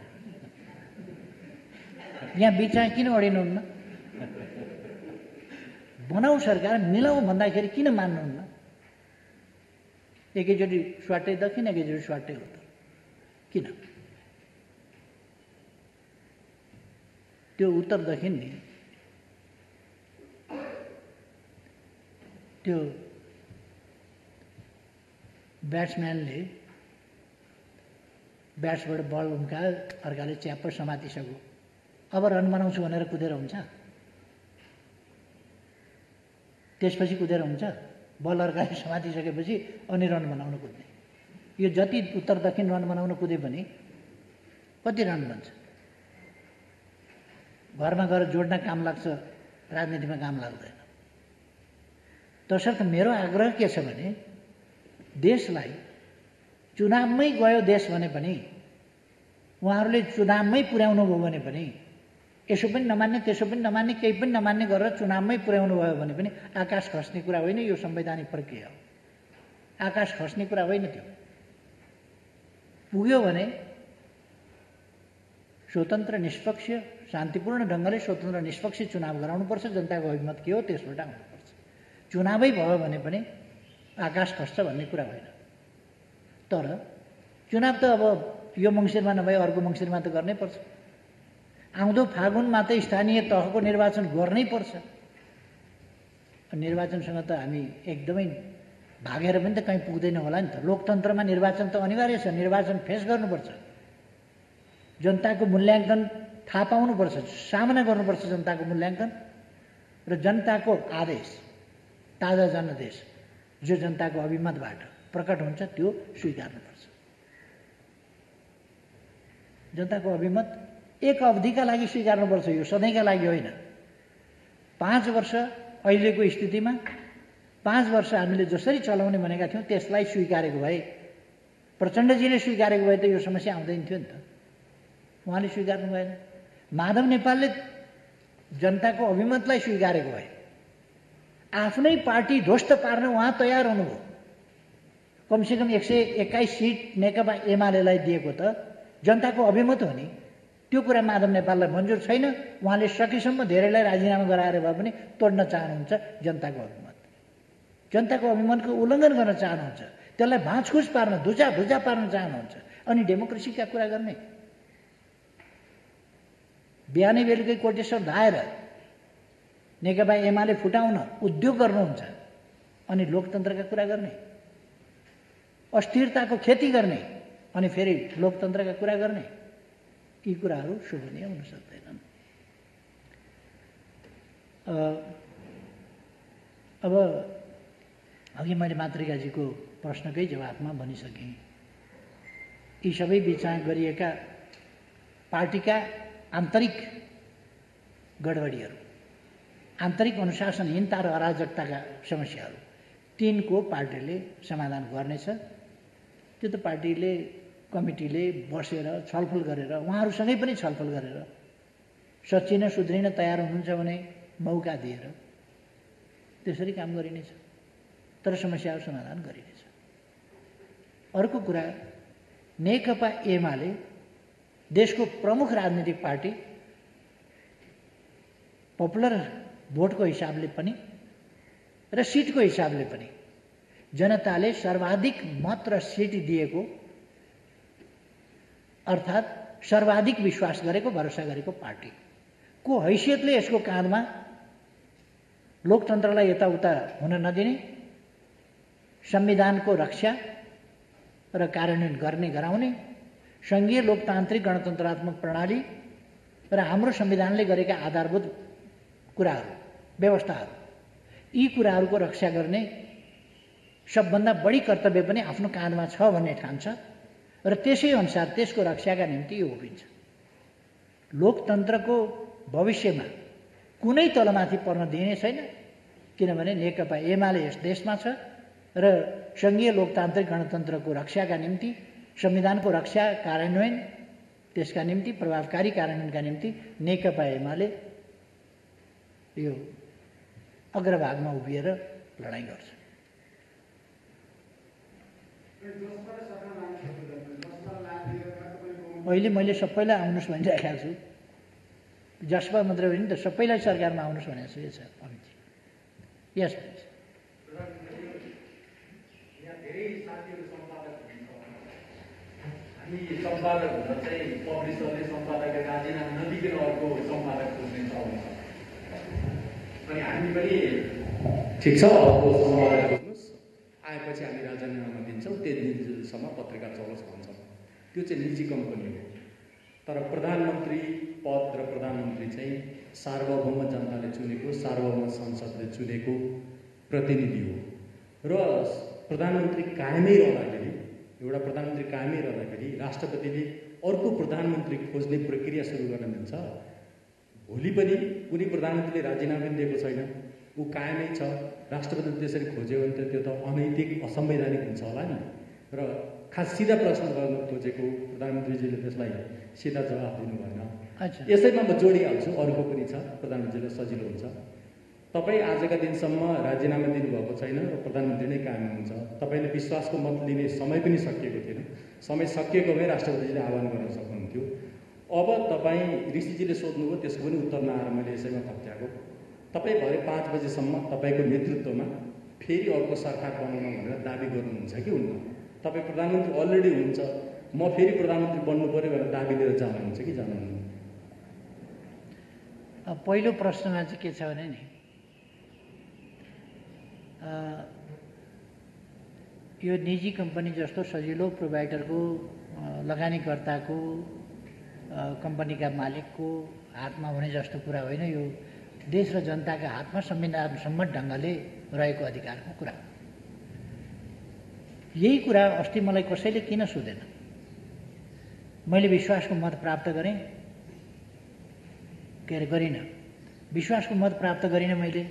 यहाँ बिचमा किन अडिनुहुन्न? बनाऊ सरकार, मिलाऊ भन्दाखेरि किन मान्नुहुन्न? एकैचोटि स्वाटै दक्षिण, एकैचोटि स्वाटै उत्तर, किन? त्यो उत्तर दक्षिण नि, त्यो ब्याट्सम्यानले ब्याट्सबाट बल उम्कायो, अर्काले च्याप्प समातिसक्यो, अब रन बनाउँछु भनेर कुदेर हुन्छ? त्यसपछि कुदेर हुन्छ? बल अर्काले समातिसकेपछि अनि रन बनाउन कुद्ने। यो जति उत्तर दक्षिण रन बनाउन कुदे पनि कति रन बन्छ? घरमा गएर जोड्न काम लाग्छ, राजनीतिमा काम लाग्दैन। तसर्थ मेरो आग्रह के छ भने, देशलाई चुनावमै गयो देश भने पनि, उहाँहरूले चुनावमै पुर्याउनु भयो भने पनि, यसो पनि नमान्ने त्यसो पनि नमान्ने केही पनि नमान्ने गरेर चुनावमै पुर्याउनु भयो भने पनि आकाश खस्ने कुरा होइन। यो संवैधानिक प्रक्रिया हो, आकाश खस्ने कुरा होइन। त्यो पुग्यो भने स्वतन्त्र निष्पक्ष शान्तिपूर्ण ढङ्गले स्वतन्त्र निष्पक्ष चुनाव गराउनुपर्छ। जनताको अभिमत के हो त्यसबाट आउनुपर्छ। चुनावै भयो भने पनि आकाश खस्छ भन्ने कुरा होइन। तर चुनाव त अब यो मङ्सिरमा नभए अर्को मङ्सिरमा त गर्नै पर्छ। आउँदो फागुनमा त स्थानीय तहको निर्वाचन गर्नै पर्छ। निर्वाचनसँग त हामी एकदमै भागेर पनि त कहीँ पुग्दैन होला नि त। लोकतन्त्रमा निर्वाचन त अनिवार्य छ। निर्वाचन फेस गर्नुपर्छ, जनताको मूल्याङ्कन थाहा पाउनुपर्छ, सामना गर्नुपर्छ जनताको मूल्याङ्कन, र जनताको आदेश, ताजा जनादेश जो जनताको अभिमतबाट प्रकट हुन्छ त्यो स्वीकार्नुपर्छ। जनताको अभिमत एक अवधिका लागि स्वीकार्नुपर्छ, यो सधैँका लागि होइन। 5 वर्ष अहिलेको स्थितिमा 5 वर्ष हामीले जसरी चलाउने भनेका थियौँ त्यसलाई स्वीकारेको भए, प्रचण्डजीले स्वीकारेको भए त यो समस्या आउँदैन थियो नि त। उहाँले स्वीकार्नु भएन। माधव नेपालले जनताको अभिमतलाई स्वीकारेको भए, आफ्नै पार्टी ध्वस्त पार्न उहाँ तयार हुनुभयो। कमसेकम 121 सिट नेकपा एमालेलाई दिएको त जनताको अभिमत हो नि। त्यो कुरा माधव नेपाललाई मन्जुर छैन। उहाँले सकेसम्म धेरैलाई राजीनामा गराएर भए पनि तोड्न चाहनुहुन्छ जनताको अभिमत। जनताको अभिमतको उल्लङ्घन गर्न चाहनुहुन्छ, त्यसलाई भाँचखुस पार्न, धुजा पार्न चाहनुहुन्छ। अनि डेमोक्रेसीका कुरा गर्ने, बिहानै बेलुकै कोटेश्वर धाएर नेकपा एमाले फुटाउन उद्योग गर्नुहुन्छ। अनि लोकतन्त्रका कुरा गर्ने, अस्थिरताको खेती गर्ने, अनि फेरि लोकतन्त्रका कुरा गर्ने, यी कुराहरू शोभनीय हुन सक्दैनन्। अब अघि मैले मातृकाजीको प्रश्नकै जवाफमा भनिसकेँ, यी सबै बिचमा गरिएका पार्टीका आन्तरिक गडबडीहरू, आन्तरिक अनुशासनहीनता र अराजकताका समस्याहरू, तिनको पार्टीले समाधान गर्नेछ। त्यो त पार्टीले, कमिटीले बसेर छलफल गरेर, उहाँहरूसँगै पनि छलफल गरेर सच्चिन सुध्रिन तयार हुनुहुन्छ भने मौका दिएर त्यसरी काम गरिनेछ। तर समस्याहरू समाधान गरिनेछ। अर्को कुरा, नेकपा एमाले देशको प्रमुख राजनीतिक पार्टी, पपुलर भोटको हिसाबले पनि र सिटको हिसाबले पनि जनताले सर्वाधिक मत र सिट दिएको, अर्थात् सर्वाधिक विश्वास गरेको, भरोसा गरेको पार्टीको हैसियतले यसको काँधमा लोकतन्त्रलाई यताउता हुन नदिने, संविधानको रक्षा र कार्यान्वयन गर्ने गराउने, सङ्घीय लोकतान्त्रिक गणतन्त्रात्मक प्रणाली र हाम्रो संविधानले गरेका आधारभूत कुराहरू, व्यवस्थाहरू, यी कुराहरूको रक्षा गर्ने सबभन्दा बढी कर्तव्य पनि आफ्नो काँधमा छ भन्ने ठान्छ र त्यसै अनुसार त्यसको रक्षाका निम्ति यो उभिन्छ। लोकतन्त्रको भविष्यमा कुनै तलमाथि पर्न दिने छैन, किनभने नेकपा एमाले यस देशमा छ र सङ्घीय लोकतान्त्रिक गणतन्त्रको रक्षाका निम्ति, संविधानको रक्षा, कार्यान्वयन, त्यसका निम्ति, प्रभावकारी कार्यान्वयनका निम्ति नेकपा एमाले यो अग्रभागमा उभिएर लडाइँ गर्छ। अहिले मैले सबैलाई आउनुहोस् भनिरहेको छु, जसपा मात्रै होइन त सबैलाई सरकारमा आउनुहोस् भनेको छु। यस अमितजी, यस प्लिज। हामी सम्पादक हुँदा चाहिँ पब्लिसरले सम्पादकको राजीनामा नदिकन अर्को सम्पादक खोज्ने चलन छ। अनि हामी पनि ठिक छ, अर्को सम्पादक खोज्नुहोस्, आएपछि हामी राजीनामा दिन्छौँ, त्यति दिनसम्म पत्रिका चलोस् भन्छौँ। त्यो चाहिँ निजी कम्पनी हो। तर प्रधानमन्त्री पद र प्रधानमन्त्री चाहिँ सार्वभौम जनताले चुनेको, सार्वभौम संसदले चुनेको प्रतिनिधि हो। र प्रधानमन्त्री कायमै रहँदाखेरि, एउटा प्रधानमन्त्री कायमै रहँदाखेरि राष्ट्रपतिले अर्को प्रधानमन्त्री खोज्ने प्रक्रिया सुरु गर्न मिल्छ। भोलि पनि कुनै प्रधानमन्त्रीले राजीनामा पनि दिएको छैन, ऊ कायमै छ, राष्ट्रपतिले त्यसरी खोज्यो भने त त्यो त अनैतिक, असंवैधानिक हुन्छ होला नि। र खास सिधा प्रश्न गर्न खोजेको प्रधानमन्त्रीजीले त्यसलाई सिधा जवाफ दिनु भएन। यसैमा म जोडिहाल्छु, अर्को पनि छ, प्रधानमन्त्रीलाई सजिलो हुन्छ। तपाईँ आजका दिनसम्म राजीनामा दिनुभएको छैन र प्रधानमन्त्री नै कायम हुन्छ। तपाईँले विश्वासको मत लिने समय पनि सकिएको थिएन। समय सकिएको भए राष्ट्रपतिजीले आह्वान गर्न सक्नुहुन्थ्यो। अब तपाईँ ऋषिजीले सोध्नुभयो, त्यसको पनि उत्तर नआएर मैले यसैमा थप्च्याएको। तपाईँ भरे 5 बजेसम्म तपाईँको नेतृत्वमा फेरि अर्को सरकार बनाउन भनेर दाबी गर्नुहुन्छ कि हुन्न? तपाईँ प्रधानमन्त्री अलरेडी हुनुहुन्छ, म फेरि प्रधानमन्त्री बन्नु पऱ्यो भनेर दाबी लिएर जानुहुन्छ कि जानुहुन्न? पहिलो प्रश्नमा चाहिँ के छ भने नि, यो निजी कम्पनी जस्तो सजिलो प्रोभाइडरको, लगानीकर्ताको, कम्पनीका मालिकको हातमा हुने जस्तो कुरा होइन। यो देश र जनताका हातमा संविधान सम्मत ढङ्गले रहेको अधिकारको कुरा। यही कुरा अस्ति मलाई कसैले किन सोधेन, मैले विश्वासको मत प्राप्त गरेँ गरिनँ, विश्वासको मत प्राप्त गरिनँ, मैले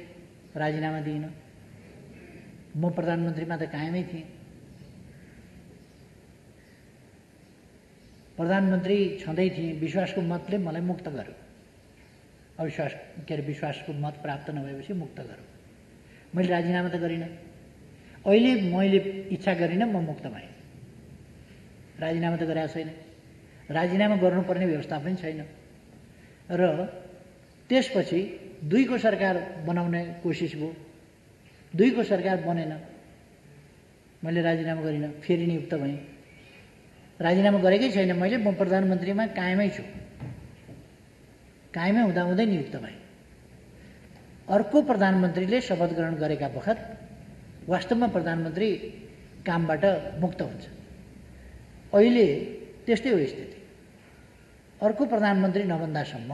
राजीनामा दिइनँ, म प्रधानमन्त्रीमा त कायमै थिएँ। प्रधानमन्त्री छँदै थिएँ, विश्वासको मतले मलाई मुक्त गर्यो। विश्वासको मत प्राप्त नभएपछि मुक्त गर्यो। मैले राजीनामा त गरिनँ, अहिले मैले इच्छा गरिनँ, म मुक्त भएँ। राजीनामा त गरेको छैन, राजीनामा गर्नुपर्ने व्यवस्था पनि छैन। र त्यसपछि 2 को सरकार बनाउने कोसिस भयो, 2 को सरकार बनेन, मैले राजीनामा गरिनँ, फेरि नियुक्त भएँ। राजीनामा गरेकै छैन मैले, म प्रधानमन्त्रीमा कायमै छु, कायमै हुँदाहुँदै नियुक्त भएँ। अर्को प्रधानमन्त्रीले शपथ ग्रहण गरेका बखत वास्तवमा प्रधानमन्त्री कामबाट मुक्त हुन्छ। अहिले त्यस्तै हो स्थिति। अर्को प्रधानमन्त्री नबन्दासम्म,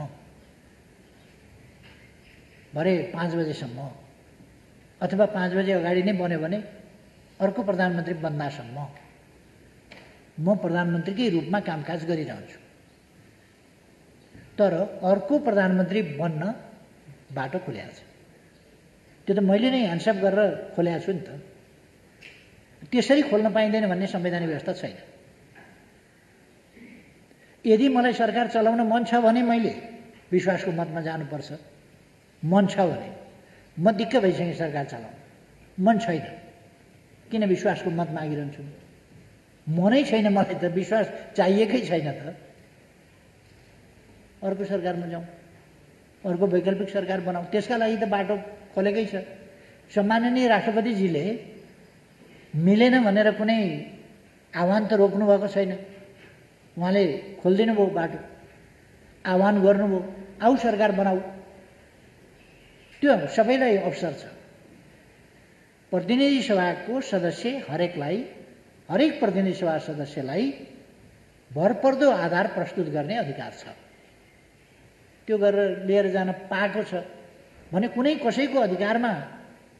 भरे 5 बजेसम्म अथवा 5 बजे अगाडि नै बन्यो भने अर्को प्रधानमन्त्री बन्दासम्म म प्रधानमन्त्रीकै रूपमा कामकाज गरिरहन्छु। तर अर्को प्रधानमन्त्री बन्न बाटो खोलेको छ, त्यो त मैले नै ह्यान्डसअप गरेर खोलेको छु नि त। त्यसरी खोल्न पाइँदैन भन्ने संवैधानिक व्यवस्था छैन। यदि मलाई सरकार चलाउन मन छ भने मैले विश्वासको मतमा जानुपर्छ। मन छ भने म दिक्क भइसकेँ सरकार चलाउन, मन छैन, किन विश्वासको मत मागिरहन्छु? मनै छैन मलाई त, विश्वास चाहिएकै छैन त। अर्को सरकारमा जाउँ, अर्को वैकल्पिक सरकार बनाऊ, त्यसका लागि त बाटो खोलेकै छ। सम्माननीय राष्ट्रपतिजीले मिलेन भनेर कुनै आह्वान त रोक्नु भएको छैन, उहाँले खोलिदिनु भयो बाटो, आह्वान गर्नुभयो, आऊ सरकार बनाऊ। त्यो सबैलाई अवसर छ। प्रतिनिधि सभाको सदस्य हरेक प्रतिनिधि सभा सदस्यलाई भरपर्दो आधार प्रस्तुत गर्ने अधिकार छ। त्यो गरेर लिएर जान पाएको छ भने कुनै कसैको अधिकारमा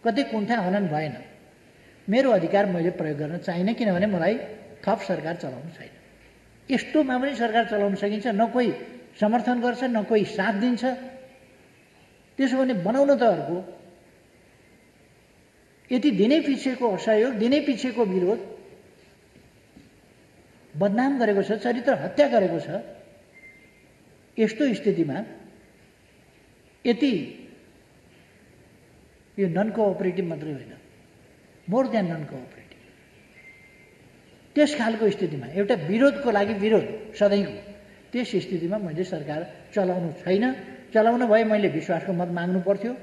कतै कुण्ठा हनन भएन। मेरो अधिकार मैले प्रयोग गर्न चाहिनँ, किनभने मलाई थप सरकार चलाउनु छैन। यस्तोमा पनि सरकार चलाउन सकिन्छ, न कोही समर्थन गर्छ न कोही साथ दिन्छ। त्यसो भने बनाउन त अर्को। यति दिनै पछिको असहयोग, दिनै पछिको विरोध, बदनाम गरेको छ, चरित्र हत्या गरेको छ। यस्तो स्थितिमा यति यो नन कोअपरेटिभ मात्रै होइन, मोर देन नन कोअपरेटिभ, त्यस खालको स्थितिमा एउटा विरोधको लागि विरोध सधैँको, त्यस स्थितिमा मैले सरकार चलाउनु छैन। चलाउन भए मैले विश्वासको मत माग्नु पर्थ्यो।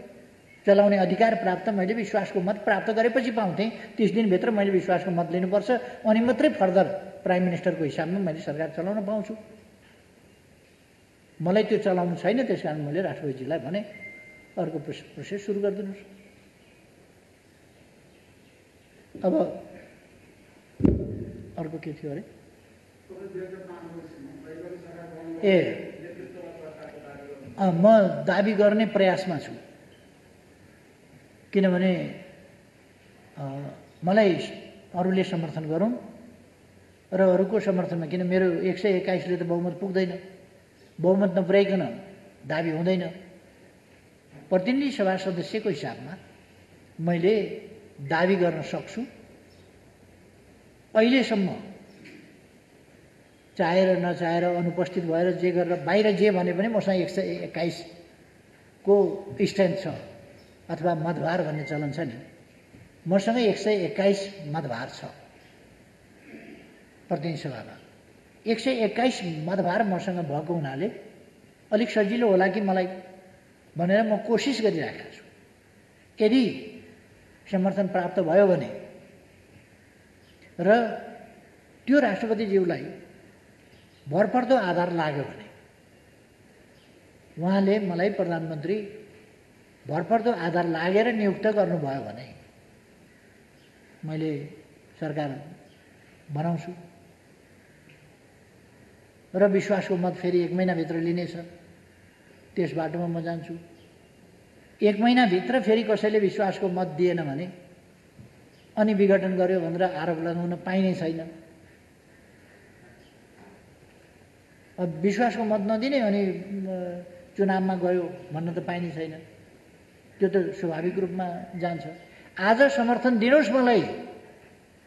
चलाउने अधिकार प्राप्त मैले विश्वासको मत प्राप्त गरेपछि पाउँथेँ। 30 दिनभित्र मैले विश्वासको मत लिनुपर्छ, अनि मात्रै फर्दर प्राइम मिनिस्टरको हिसाबमा मैले सरकार चलाउन पाउँछु। मलाई त्यो चलाउनु छैन, त्यसकारण मैले राष्ट्रपतिजीलाई भने अर्को प्रोसेस सुरु गरिदिनुहोस्। अब अर्को के थियो अरे? म दाबी गर्ने प्रयासमा छु, किनभने मलाई अरूले समर्थन गरौँ र अरूको समर्थनमा, किन मेरो 121ले त बहुमत पुग्दैन, बहुमत नपुर्याइकन दाबी हुँदैन। प्रतिनिधि सभा सदस्यको हिसाबमा मैले दाबी गर्न सक्छु। अहिलेसम्म चाहेर नचाहेर, अनुपस्थित भएर, जे गरेर, बाहिर जे भने पनि मसँग 121 को स्ट्रेन्थ छ, अथवा मतभार भन्ने चलन छ नि, मसँग 121 मतभार छ प्रतिनिधि सभामा। 121 मतभार मसँग भएको हुनाले अलिक सजिलो होला कि मलाई भनेर म कोसिस गरिरहेको छु। यदि समर्थन प्राप्त भयो भने र त्यो राष्ट्रपतिज्यूलाई भरपर्दो आधार लाग्यो भने, उहाँले मलाई प्रधानमन्त्री भरपर्दो आधार लागेर नियुक्त गर्नुभयो भने मैले सरकार बनाउँछु र विश्वासको मत फेरि 1 महिनाभित्र लिनेछ, त्यस बाटोमा म जान्छु। 1 महिनाभित्र फेरि कसैले विश्वासको मत दिएन भने अनि विघटन गर्यो भनेर आरोप लगाउन पाइने छैन। अब विश्वासको मत नदिने अनि चुनावमा गयो भन्न त पाइने छैन। त्यो त स्वाभाविक रूपमा जान्छ। आज समर्थन दिनुहोस् मलाई,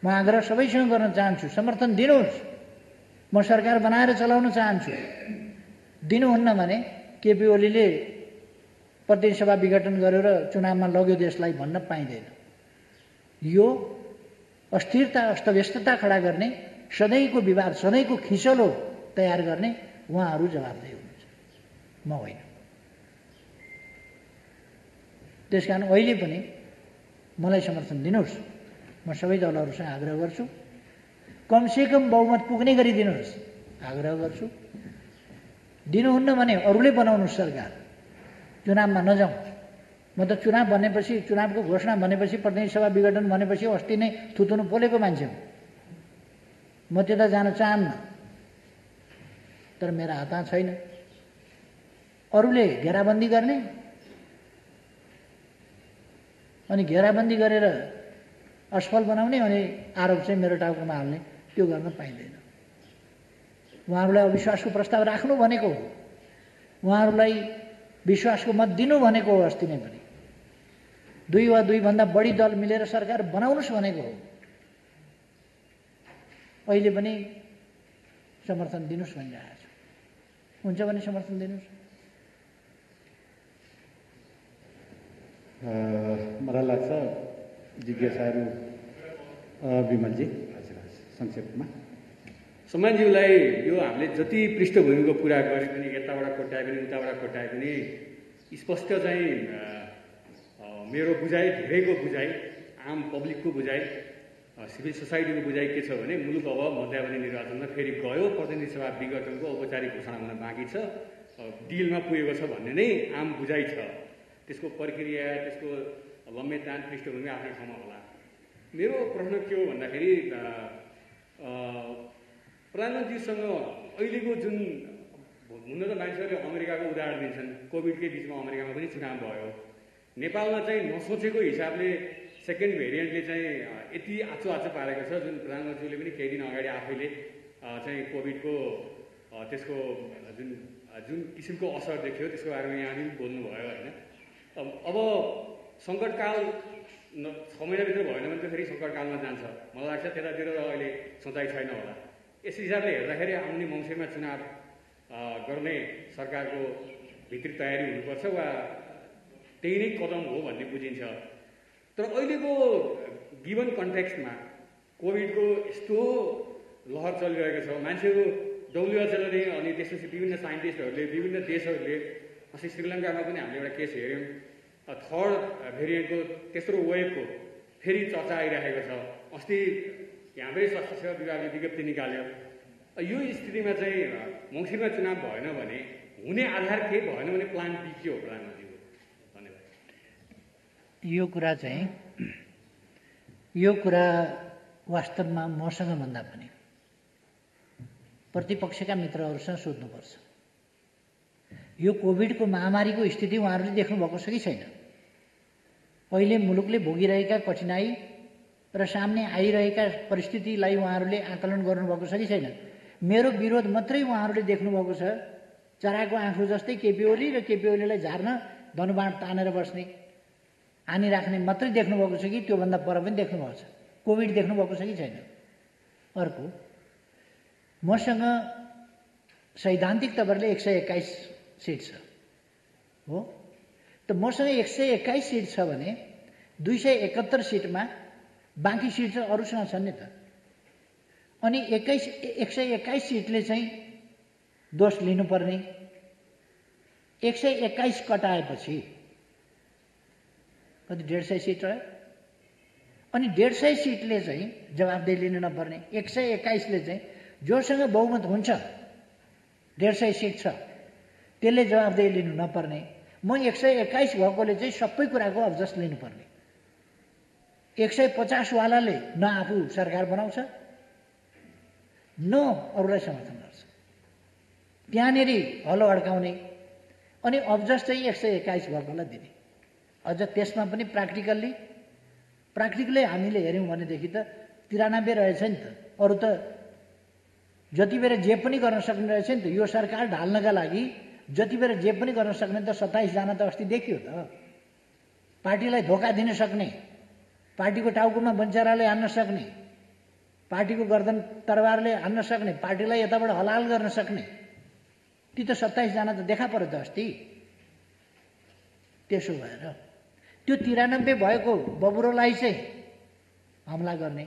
म आग्रह सबैसँग गर्न चाहन्छु, समर्थन दिनुहोस्। म सरकार बनाएर चलाउन चाहन्छु। दिनुहुन्न भने केपी ओलीले प्रतिनिधि सभा विघटन गरेर चुनावमा लग्यो देशलाई भन्न पाइँदैन। यो अस्थिरता अस्तव्यस्तता खडा गर्ने, सधैँको विवाद, सधैँको खिचलो तयार गर्ने उहाँहरू जवाफदेही हुनुहुन्छ, म होइन। त्यसकारण अहिले पनि मलाई समर्थन दिनुहोस्। म सबै दलहरूसँग आग्रह गर्छु, कमसेकम बहुमत पुग्ने गरी दिनुहोस्, आग्रह गर्छु। दिनुहुन्न भने अरूले बनाउनुहोस् सरकार, चुनावमा नजाउँ। म त चुनाव भनेपछि, चुनावको घोषणा भनेपछि, प्रतिनिधि सभा विघटन भनेपछि अस्ति नै थुतुनु पोलेको मान्छे हुँ। म त्यता जान चाहन्न, तर मेरो हातमा छैन। अरूले घेराबन्दी गर्ने अनि घेराबन्दी गरेर असफल बनाउने अनि आरोप चाहिँ मेरो टाउकोमा हाल्ने, त्यो गर्न पाइँदैन। उहाँहरूलाई अविश्वासको प्रस्ताव राख्नु भनेको हो, उहाँहरूलाई विश्वासको मत दिनु भनेको हो, अस्ति नै पनि 2 वा 2 भन्दा बढी दल मिलेर सरकार बनाउनुहोस् भनेको हो। अहिले पनि समर्थन दिनुहोस् भनिरहेको छु। हुन्छ भने समर्थन दिनुहोस्। मलाई लाग्छ जिज्ञासाहरू विमलजी, हजुर संक्षेपमा। सम्मानज्यूलाई यो हामीले जति पृष्ठभूमिको कुरा गरे पनि, यताबाट कोट्याए पनि उताबाट कोट्याए पनि स्पष्ट चाहिँ मेरो बुझाइ, धेरैको बुझाइ, आम पब्लिकको बुझाइ, सिभिल सोसाइटीको बुझाइ के छ भने मुलुक अब मध्यावधि निर्वाचनमा फेरि गयो, प्रतिनिधि सभा विघटनको औपचारिक घोषणा हुन बाँकी छ, डिलमा पुगेको छ भन्ने नै आम बुझाइ छ। त्यसको प्रक्रिया, त्यसको लम्बेतान, पृष्ठभूमि आफ्नै ठाउँमा होला। मेरो प्रश्न के हो भन्दाखेरि प्रधानमन्त्रीसँग अहिलेको जुन, हुन त मान्छेहरूले अमेरिकाको उदाहरण दिन्छन्, कोभिडकै बिचमा अमेरिकामा पनि चुनाव भयो। नेपालमा चाहिँ नसोचेको हिसाबले सेकेन्ड भेरिएन्टले चाहिँ यति आचो पारेको छ, जुन प्रधानमन्त्रीले पनि केही दिन अगाडि आफैले चाहिँ कोभिडको त्यसको जुन किसिमको असर देखियो त्यसको बारेमा यहाँ पनि बोल्नुभयो होइन। अब सङ्कटकाल 6 महिनाभित्र भएन भने त फेरि सङ्कटकालमा जान्छ। मलाई लाग्छ त्यतातिर अहिले सोचाइ छैन होला। यस हिसाबले हेर्दाखेरि आउने मङ्सिरमा चुनाव गर्ने सरकारको भित्री तयारी हुनुपर्छ वा त्यही नै कदम हो भन्ने बुझिन्छ। तर अहिलेको गिभन कन्टेक्स्टमा कोभिडको यस्तो लहर चलिरहेको छ, मान्छेको WHO अनि त्यसपछि विभिन्न साइन्टिस्टहरूले, विभिन्न देशहरूले, अस्ति श्रीलङ्कामा पनि हामीले एउटा केस हेऱ्यौँ, 3rd भेरिएन्टको तेस्रो वेभको फेरि चर्चा आइरहेको छ। अस्ति हाम्रै स्वास्थ्य सेवा विभागले विज्ञप्ति निकाल्यो। यो स्थितिमा चाहिँ मङ्सिरमा चुनाव भएन भने हुने आधार के, भएन भने प्लान बी के हो प्रधानमन्त्रीको? धन्यवाद। यो कुरा वास्तवमा मसँग भन्दा पनि प्रतिपक्षका मित्रहरूसँग सोध्नुपर्छ। यो कोभिडको महामारीको स्थिति उहाँहरूले देख्नुभएको छ कि छैन? अहिले मुलुकले भोगिरहेका कठिनाई र सामने आइरहेका परिस्थितिलाई उहाँहरूले आकलन गर्नुभएको छ कि छैन? मेरो विरोध मात्रै उहाँहरूले देख्नुभएको छ। चराको आँखु जस्तै केपी ओली र केपी ओलीलाई झार्न धनुबाण तानेर बस्ने, हानि राख्ने मात्रै देख्नुभएको छ कि त्योभन्दा पर पनि देख्नुभएको छ? कोभिड देख्नुभएको छ कि छैन? अर्को, मसँग सैद्धान्तिक तवरले 121 सिट छ हो, त मसँग 121 सिट छ भने 271 सिटमा बाँकी सिट चाहिँ अरूसँग छन् नि त। अनि 121 सिटले चाहिँ दोष लिनुपर्ने, 121 कटाएपछि कति 150 सिट रह्यो। अनि 150 सिटले चाहिँ जवाबदेही लिनु नपर्ने, 121ले चाहिँ जोसँग बहुमत हुन्छ 150 सिट छ त्यसले जवाबदेही लिनु नपर्ने। म 121 भएकोले चाहिँ सबै कुराको अब्जस्ट लिनुपर्ने। 150 वालाले न आफू सरकार बनाउँछ न अरूलाई समर्थन गर्छ, त्यहाँनिर हलो अड्काउने, अनि अब्जस्ट चाहिँ 121 भएकोलाई दिने। अझ त्यसमा पनि प्र्याक्टिकली हामीले हेऱ्यौँ भनेदेखि त 93 रहेछ नि त। अरू त जति बेर जे पनि गर्न सक्ने रहेछ नि त। यो सरकार ढाल्नका लागि जति बेर जे पनि गर्न सक्ने त 27 जना त अस्ति देखियो त। पार्टीलाई धोका दिन सक्ने, पार्टीको टाउकोमा बन्चराले हान्न सक्ने, पार्टीको गर्दन तरबारले हान्न सक्ने, पार्टीलाई यताबाट हलाल गर्न सक्ने, ती त 27 जना त देखा पर्यो त अस्ति। त्यसो भएर त्यो 93 भएको बबुरोलाई चाहिँ हमला गर्ने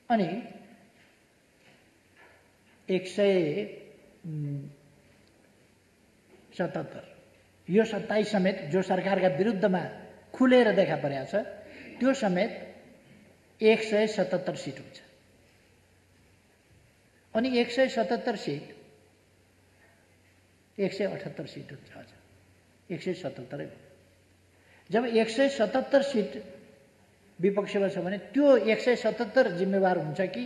अनि 177 यो 27 समेत जो सरकारका विरुद्धमा खुलेर देखा परेको छ त्यो समेत 177 सिट हुन्छ। अनि 177 सिट 178 सिट हुन्छ। हजुर 177 जब 177 सिट विपक्षमा छ भने त्यो 177 जिम्मेवार हुन्छ कि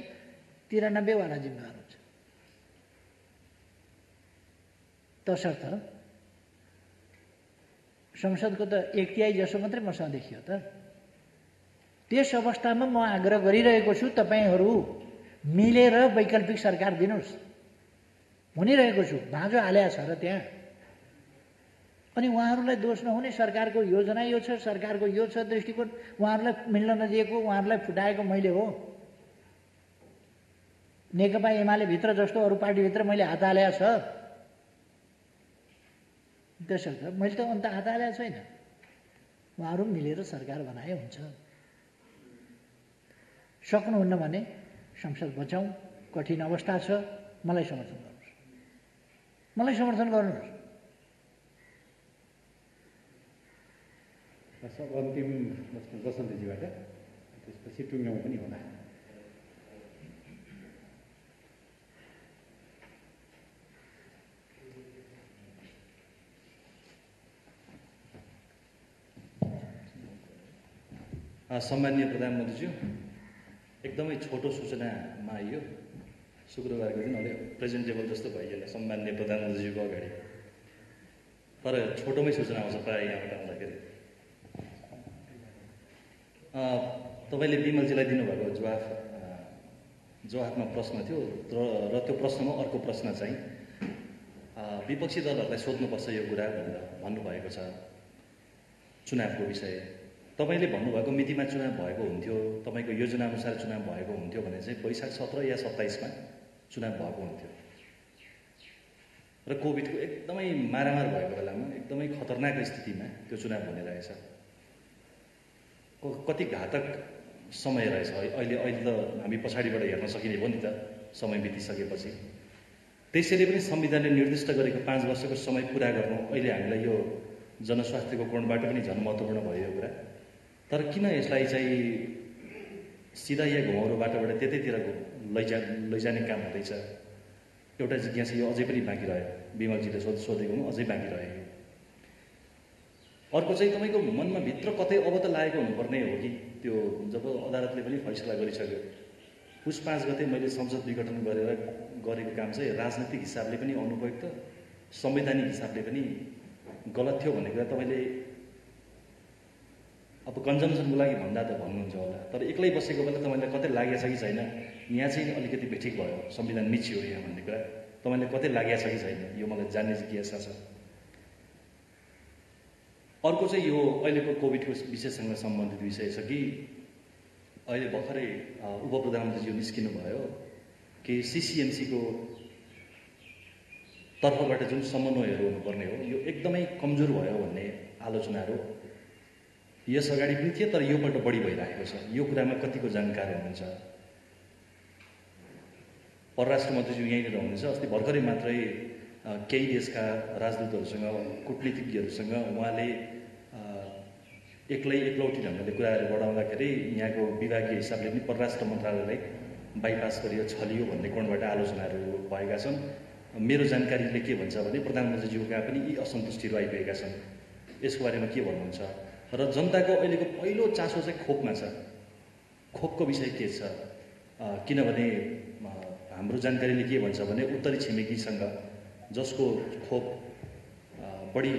93 वाला जिम्मेवार हुन्छ? तसर्थ संसदको त 1/3 जसो मात्रै मसँग देखियो त। त्यस अवस्थामा म आग्रह गरिरहेको छु तपाईहरू मिलेर वैकल्पिक सरकार दिनुस् भनिरहेको छु। भाँजो हालेको छ र त्यहाँ। अनि उहाँहरूलाई दोष नहुने, सरकारको योजना यो छ, सरकारको यो छ दृष्टिकोण, उहाँहरूलाई मिल्न नदिएको, उहाँहरूलाई फुटाएको मैले हो। नेकपा एमाले भित्र जस्तो अरू पार्टीभित्र मैले हात हालेको छ? त्यसर्थ मैले त अन्त हात हालेको छैन। उहाँहरू मिलेर सरकार बनाए हुन्छ। सक्नुहुन्न भने संसद बचाउँ, कठिन अवस्था छ, मलाई समर्थन गर्नुहोस्, मलाई समर्थन गर्नुहोस्। सब अन्तिम बसन्तजीबाट, त्यसपछि टुङ्ग्याउँ पनि होला। सम्माननीय प्रधानमन्त्रीज्यू, एकदमै छोटो सूचनामा आइयो। शुक्रबारको दिन अलि प्रेजेन्टेबल जस्तो भइगयो सम्माननीय प्रधानमन्त्रीज्यूको अगाडि, तर छोटोमै सूचना आउँछ प्रायः यहाँबाट आउँदाखेरि। तपाईँले विमलजीलाई दिनुभएको जवाफमा प्रश्न थियो र त्यो प्रश्नमा अर्को प्रश्न चाहिँ विपक्षी दलहरूलाई सोध्नुपर्छ यो कुरा भनेर भन्नुभएको छ। चुनावको विषय तपाईँले भन्नुभएको मितिमा चुनाव भएको हुन्थ्यो, तपाईँको योजनाअनुसार चुनाव भएको हुन्थ्यो भने चाहिँ वैशाख 17 या 27मा चुनाव भएको हुन्थ्यो। र कोभिडको एकदमै मारामार भएको बेलामा एकदमै खतरनाक स्थितिमा त्यो चुनाव हुने रहेछ। कति घातक समय रहेछ। अहिले त हामी पछाडिबाट हेर्न सकिने भयो नि त समय बितिसकेपछि। त्यसैले पनि संविधानले निर्दिष्ट गरेको 5 वर्षको समय पुरा गर्नु अहिले हामीलाई यो जनस्वास्थ्यको कोणबाट पनि झन् महत्त्वपूर्ण भयो यो कुरा। तर किन यसलाई चाहिँ सिधा या घुमाउरो बाटोबाट त्यतैतिर लैजाने काम हुँदैछ? एउटा जिज्ञासा यो अझै पनि बाँकी रह्यो। विमलजीले सोधेकोमा अझै बाँकी रह्यो। अर्को चाहिँ तपाईँको मनमा भित्र कतै अब त लागेको हुनुपर्ने हो कि त्यो जब अदालतले पनि फैसला गरिसक्यो पुस 5 गते मैले संसद विघटन गरेको काम चाहिँ राजनैतिक हिसाबले पनि अनुपयुक्त, संवैधानिक हिसाबले पनि गलत थियो भन्ने कुरा तपाईँले अब कन्जम्सनको लागि भन्दा त भन्नुहुन्छ होला, तर एक्लै बसेको बेला तपाईँलाई कतै लागेको छ कि छैन यहाँ चाहिँ अलिकति बेठिक भयो, संविधान मिचियो यहाँ भन्ने कुरा तपाईँलाई कतै लागेको छ कि छैन यो मलाई जान्ने जिज्ञासा छ। अर्को चाहिँ यो अहिलेको कोभिडको विषयसँग सम्बन्धित विषय छ कि अहिले भर्खरै उपप्रधानमन्त्रीज्यू निस्किनु भयो कि सिसिएमसीको तर्फबाट जुन समन्वयहरू हुनुपर्ने हो यो एकदमै कमजोर भयो भन्ने आलोचनाहरू यस अगाडि पनि थिए, तर योपल्ट बढी भइरहेको छ। यो कुरामा कतिको जानकार हुनुहुन्छ? परराष्ट्र मन्त्रीज्यू यहीँनिर हुनुहुन्छ। अस्ति भर्खरै मात्रै केही देशका राजदूतहरूसँग, कूटनीतिज्ञहरूसँग उहाँले एकलौटी ढङ्गले कुराहरू बढाउँदाखेरि यहाँको विभागीय हिसाबले पनि परराष्ट्र मन्त्रालयलाई बाइपास गरियो, छलियो भन्ने कोणबाट आलोचनाहरू भएका छन्। मेरो जानकारीले के भन्छ भने प्रधानमन्त्रीज्यूका पनि यी असन्तुष्टिहरू आइपुगेका छन्। यसको बारेमा के भन्नुहुन्छ? र जनताको अहिलेको पहिलो चासो चाहिँ खोपमा छ। खोपको विषय के छ? किनभने हाम्रो जानकारीले के भन्छ भने उत्तरी छिमेकीसँग जसको खोप बढी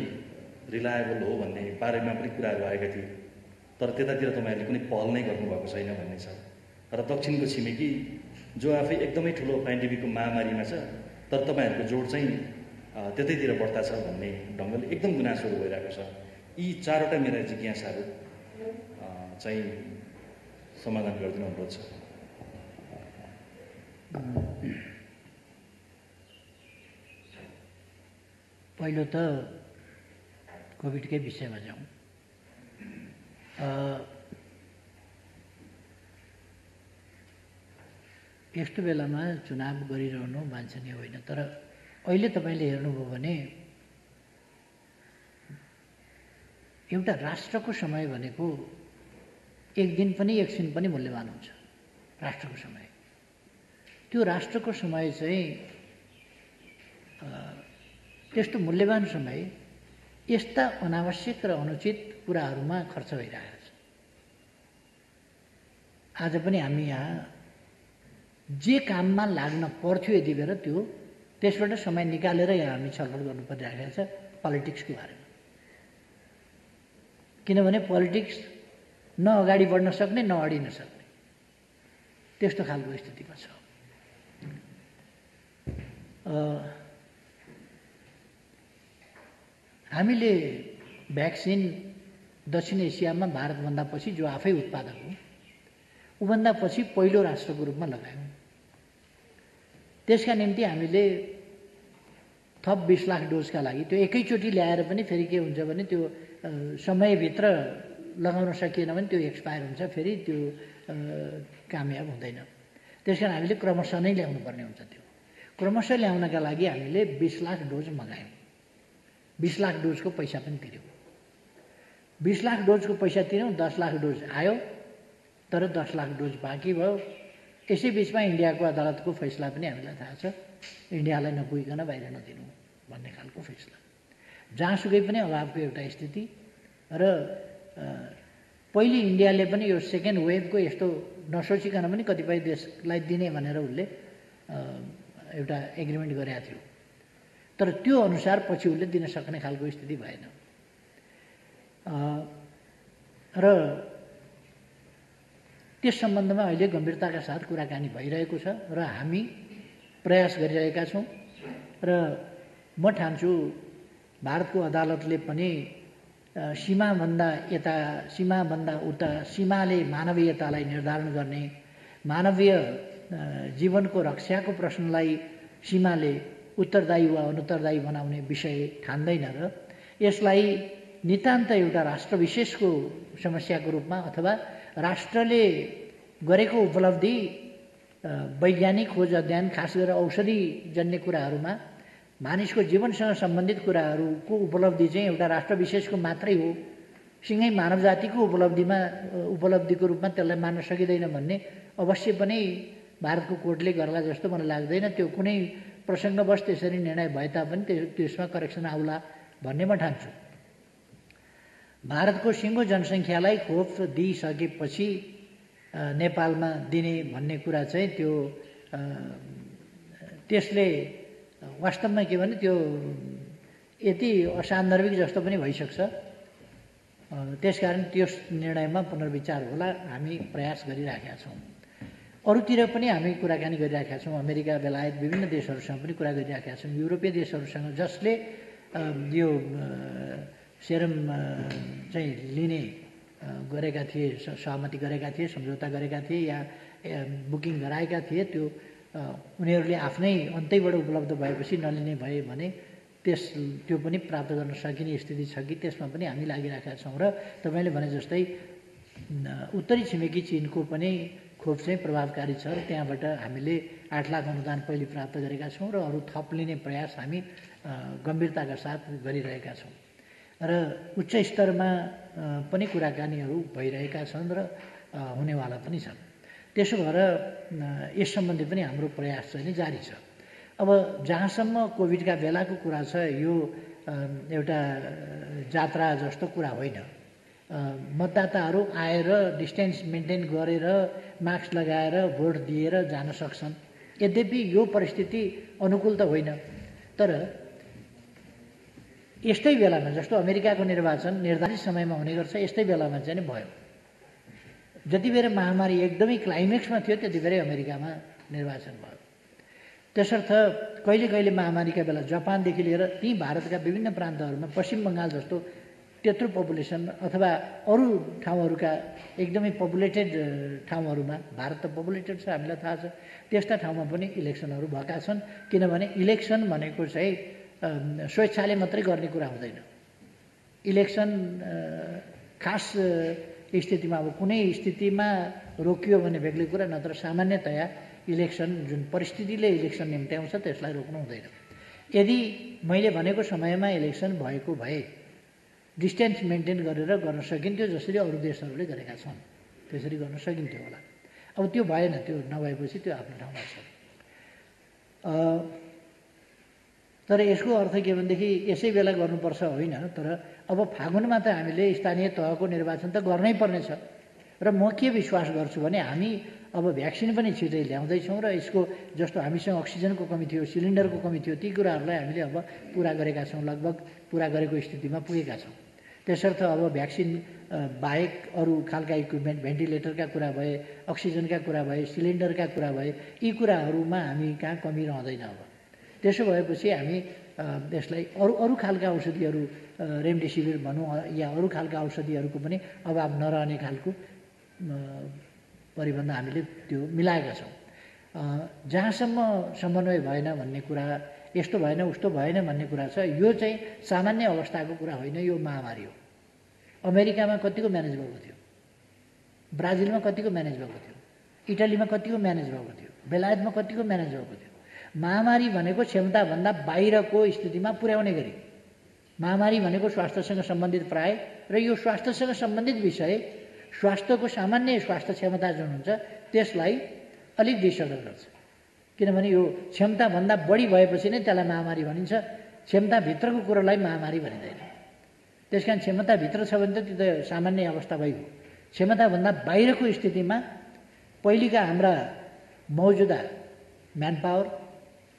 रिलायबल हो भन्ने बारेमा पनि कुराहरू आएका थिए, तर त्यतातिर तपाईँहरूले कुनै पहल नै गर्नुभएको छैन भन्ने छ। र दक्षिणको छिमेकी जो आफै एकदमै ठुलो पेन्डेमिकको महामारीमा छ, तर तपाईँहरूको जोड चाहिँ त्यतैतिर बढ्ता छ भन्ने ढङ्गले एकदम गुनासोहरू भइरहेको छ। यी चारवटा मेरा जिज्ञासाहरू चाहिँ समाधान गरिदिनु अनुरोध छ। पहिलो त कोभिडकै विषयमा जाउँ। यस्तो बेलामा चुनाव गरिरहनु वाञ्छनीय होइन, तर अहिले तपाईँले हेर्नुभयो भने एउटा राष्ट्रको समय भनेको एक दिन पनि एकछिन पनि मूल्यवान हुन्छ। राष्ट्रको समय, त्यो राष्ट्रको समय चाहिँ त्यस्तो मूल्यवान समय यस्ता अनावश्यक र अनुचित कुराहरूमा खर्च भइरहेको छ। आज पनि हामी यहाँ जे काममा लाग्न पर्थ्यो यति बेर त्यसबाट समय निकालेर यहाँ हामी छलफल गर्नु परिरहेको छ पोलिटिक्सको बारेमा। किनभने पोलिटिक्स न अगाडि बढ्न सक्ने न अडिन सक्ने त्यस्तो खालको स्थितिमा छ। हामीले भ्याक्सिन दक्षिण एसियामा भारतभन्दा पछि जो आफै उत्पादक हो ऊभन्दा पछि पहिलो राष्ट्रको रूपमा लगायौँ। त्यसका निम्ति हामीले थप 20 लाख डोजका लागि त्यो एकैचोटि ल्याएर पनि फेरि के हुन्छ भने त्यो समयभित्र लगाउन सकिएन भने त्यो एक्सपायर हुन्छ, फेरि त्यो कामयाब हुँदैन। त्यसकारण हामीले क्रमशः नै ल्याउनु पर्ने हुन्छ। त्यो क्रमशः ल्याउनका लागि हामीले 20 लाख डोज मगायौँ। 20 लाख डोजको पैसा पनि तिर्यौँ। 20 लाख डोजको पैसा तिर्यौँ, 10 लाख डोज आयो, तर 10 लाख डोज बाँकी भयो। यसै बिचमा इन्डियाको अदालतको फैसला पनि हामीलाई थाहा छ, इन्डियालाई नपुगिकन बाहिर नदिनु भन्ने खालको फैसला। जहाँसुकै पनि अभावको एउटा स्थिति र पहिले इन्डियाले पनि यो सेकेन्ड वेभको यस्तो नसोचिकन पनि कतिपय देशलाई दिने भनेर उसले एउटा एग्रिमेन्ट गरेका थियो, तर त्यो अनुसार पछि उसले दिन सक्ने खालको स्थिति भएन। र त्यस सम्बन्धमा अहिले गम्भीरताका साथ कुराकानी भइरहेको छ र हामी प्रयास गरिरहेका छौँ। र म ठान्छु भारतको अदालतले पनि सीमाभन्दा यता सीमाभन्दा उता सीमाले मानवीयतालाई निर्धारण गर्ने, मानवीय जीवनको रक्षाको प्रश्नलाई सीमाले उत्तरदायी वा अनुत्तरदायी बनाउने विषय ठान्दैन र यसलाई नितान्त एउटा राष्ट्र विशेषको समस्याको रूपमा अथवा राष्ट्रले गरेको उपलब्धि वैज्ञानिक खोज अध्ययन खास गरेर औषधिजन्य कुराहरूमा मानिसको जीवनसँग सम्बन्धित कुराहरूको उपलब्धि चाहिँ एउटा राष्ट्र विशेषको मात्रै हो, सँगै मानव जातिको उपलब्धिको रूपमा त्यसलाई मान्न सकिँदैन भन्ने अवश्य पनि भारतको कोर्टले गर्ला जस्तो मलाई लाग्दैन। त्यो कुनै प्रसङ्गवश त्यसरी निर्णय भए तापनि त्यसमा करेक्सन आउला भन्ने म ठान्छु। भारतको सिङ्गो जनसङ्ख्यालाई खोप दिइसकेपछि नेपालमा दिने भन्ने कुरा चाहिँ त्यो त्यसले वास्तवमा के भने त्यो यति असान्दर्भिक जस्तो पनि भइसक्छ। त्यसकारण त्यस निर्णयमा पुनर्विचार होला, हामी प्रयास गरिराखेका छौँ। अरूतिर पनि हामी कुराकानी गरिराखेका छौँ। अमेरिका, बेलायत, विभिन्न देशहरूसँग पनि कुरा गरिराखेका छौँ। युरोपीय देशहरूसँग जसले यो सेरम चाहिँ लिने गरेका थिए, सहमति गरेका थिए, सम्झौता गरेका थिए या बुकिङ गराएका थिए, त्यो उनीहरूले आफ्नै अन्तैबाट उपलब्ध भएपछि नलिने भए भने त्यो पनि प्राप्त गर्न सकिने स्थिति छ कि त्यसमा पनि हामी लागिरहेका छौँ। र तपाईँले भने जस्तै उत्तरी छिमेकी चीनको पनि खोप चाहिँ प्रभावकारी छ र त्यहाँबाट हामीले 8 लाख अनुदान पहिले प्राप्त गरेका छौँ र अरू थप लिने प्रयास हामी गम्भीरताका साथ गरिरहेका छौँ र उच्च स्तरमा पनि कुराकानीहरू भइरहेका छन् र हुनेवाला पनि छन्। त्यसो भएर यस सम्बन्धी पनि हाम्रो प्रयास चाहिँ जारी छ। अब जहाँसम्म कोभिडका बेलाको कुरा छ, यो एउटा जात्रा जस्तो कुरा होइन। मतदाताहरू आएर डिस्टेन्स मेन्टेन गरेर मास्क लगाएर भोट दिएर जान सक्छन्। यद्यपि यो परिस्थिति अनुकूल त होइन, तर यस्तै बेलामा जस्तो अमेरिकाको निर्वाचन निर्धारित समयमा हुने गर्छ, यस्तै बेलामा चाहिँ भयो। जति बेर महामारी एकदमै क्लाइमेक्समा थियो त्यति बेरै अमेरिकामा निर्वाचन भयो। त्यसर्थ कहिले कहिले महामारीका बेला जापानदेखि लिएर ती भारतका विभिन्न प्रान्तहरूमा पश्चिम बङ्गाल जस्तो त्यत्रो पपुलेसन अथवा अरू ठाउँहरूका एकदमै पपुलेटेड ठाउँहरूमा, भारत त पपुलेटेड छ हामीलाई थाहा छ, त्यस्ता ठाउँमा पनि इलेक्सनहरू भएका छन्। किनभने इलेक्सन भनेको चाहिँ स्वेच्छाले मात्रै गर्ने कुरा हुँदैन। इलेक्सन खास स्थितिमा, अब कुनै स्थितिमा रोकियो भने बेग्लै कुरा, नत्र सामान्यतया इलेक्सन जुन परिस्थितिले इलेक्सन निम्त्याउँछ त्यसलाई रोक्नु हुँदैन। यदि मैले भनेको समयमा इलेक्सन भएको भए डिस्टेन्स मेन्टेन गरेर गर्न सकिन्थ्यो, जसरी अरू देशहरूले गरेका छन् त्यसरी गर्न सकिन्थ्यो होला। अब त्यो भएन, त्यो नभएपछि त्यो आफ्नो ठाउँमा छ। तर यसको अर्थ के भनेदेखि यसै बेला गर्नुपर्छ होइन, तर अब फागुनमा त हामीले स्थानीय तहको निर्वाचन त गर्नै पर्नेछ। र म के विश्वास गर्छु भने हामी अब भ्याक्सिन पनि छिटै ल्याउँदैछौँ र यसको जस्तो हामीसँग अक्सिजनको कमी थियो, सिलिन्डरको कमी थियो, ती कुराहरूलाई हामीले अब पुरा गरेका छौँ, लगभग पुरा गरेको स्थितिमा पुगेका छौँ। त्यसर्थ अब भ्याक्सिन बाहेक अरू खालका इक्विपमेन्ट, भेन्टिलेटरका कुरा भए, अक्सिजनका कुरा भए, सिलिन्डरका कुरा भए, यी कुराहरूमा हामी कहाँ कमी रहँदैन। अब त्यसो भएपछि हामी यसलाई अरू खालका औषधिहरू, रेमडेसिभिर भनौँ या अरू खालका औषधिहरूको पनि अभाव नरहने खालको परिबन्ध हामीले त्यो मिलाएका छौँ। जहाँसम्म समन्वय भएन भन्ने कुरा, यस्तो भएन उस्तो भएन भन्ने कुरा छ, यो चाहिँ सामान्य अवस्थाको कुरा होइन, यो महामारी हो। अमेरिकामा कतिको म्यानेज भएको थियो, ब्राजिलमा कतिको म्यानेज भएको थियो, इटालीमा कतिको म्यानेज भएको थियो, बेलायतमा कतिको म्यानेज भएको थियो। महामारी भनेको क्षमताभन्दा बाहिरको स्थितिमा पुर्याउने गरी, महामारी भनेको स्वास्थ्यसँग सम्बन्धित प्राय, र यो स्वास्थ्यसँग सम्बन्धित विषय स्वास्थ्यको सामान्य स्वास्थ्य क्षमता जुन हुन्छ त्यसलाई अलिक डिसअर्डर गर्छ। किनभने यो क्षमताभन्दा बढी भएपछि नै त्यसलाई महामारी भनिन्छ, क्षमताभित्रको कुरालाई महामारी भनिँदैन। त्यस कारण क्षमताभित्र छ भने त त्यो त सामान्य अवस्था भइगयो। क्षमताभन्दा बाहिरको स्थितिमा पहिलेका हाम्रा मौजुदा म्यान पावर,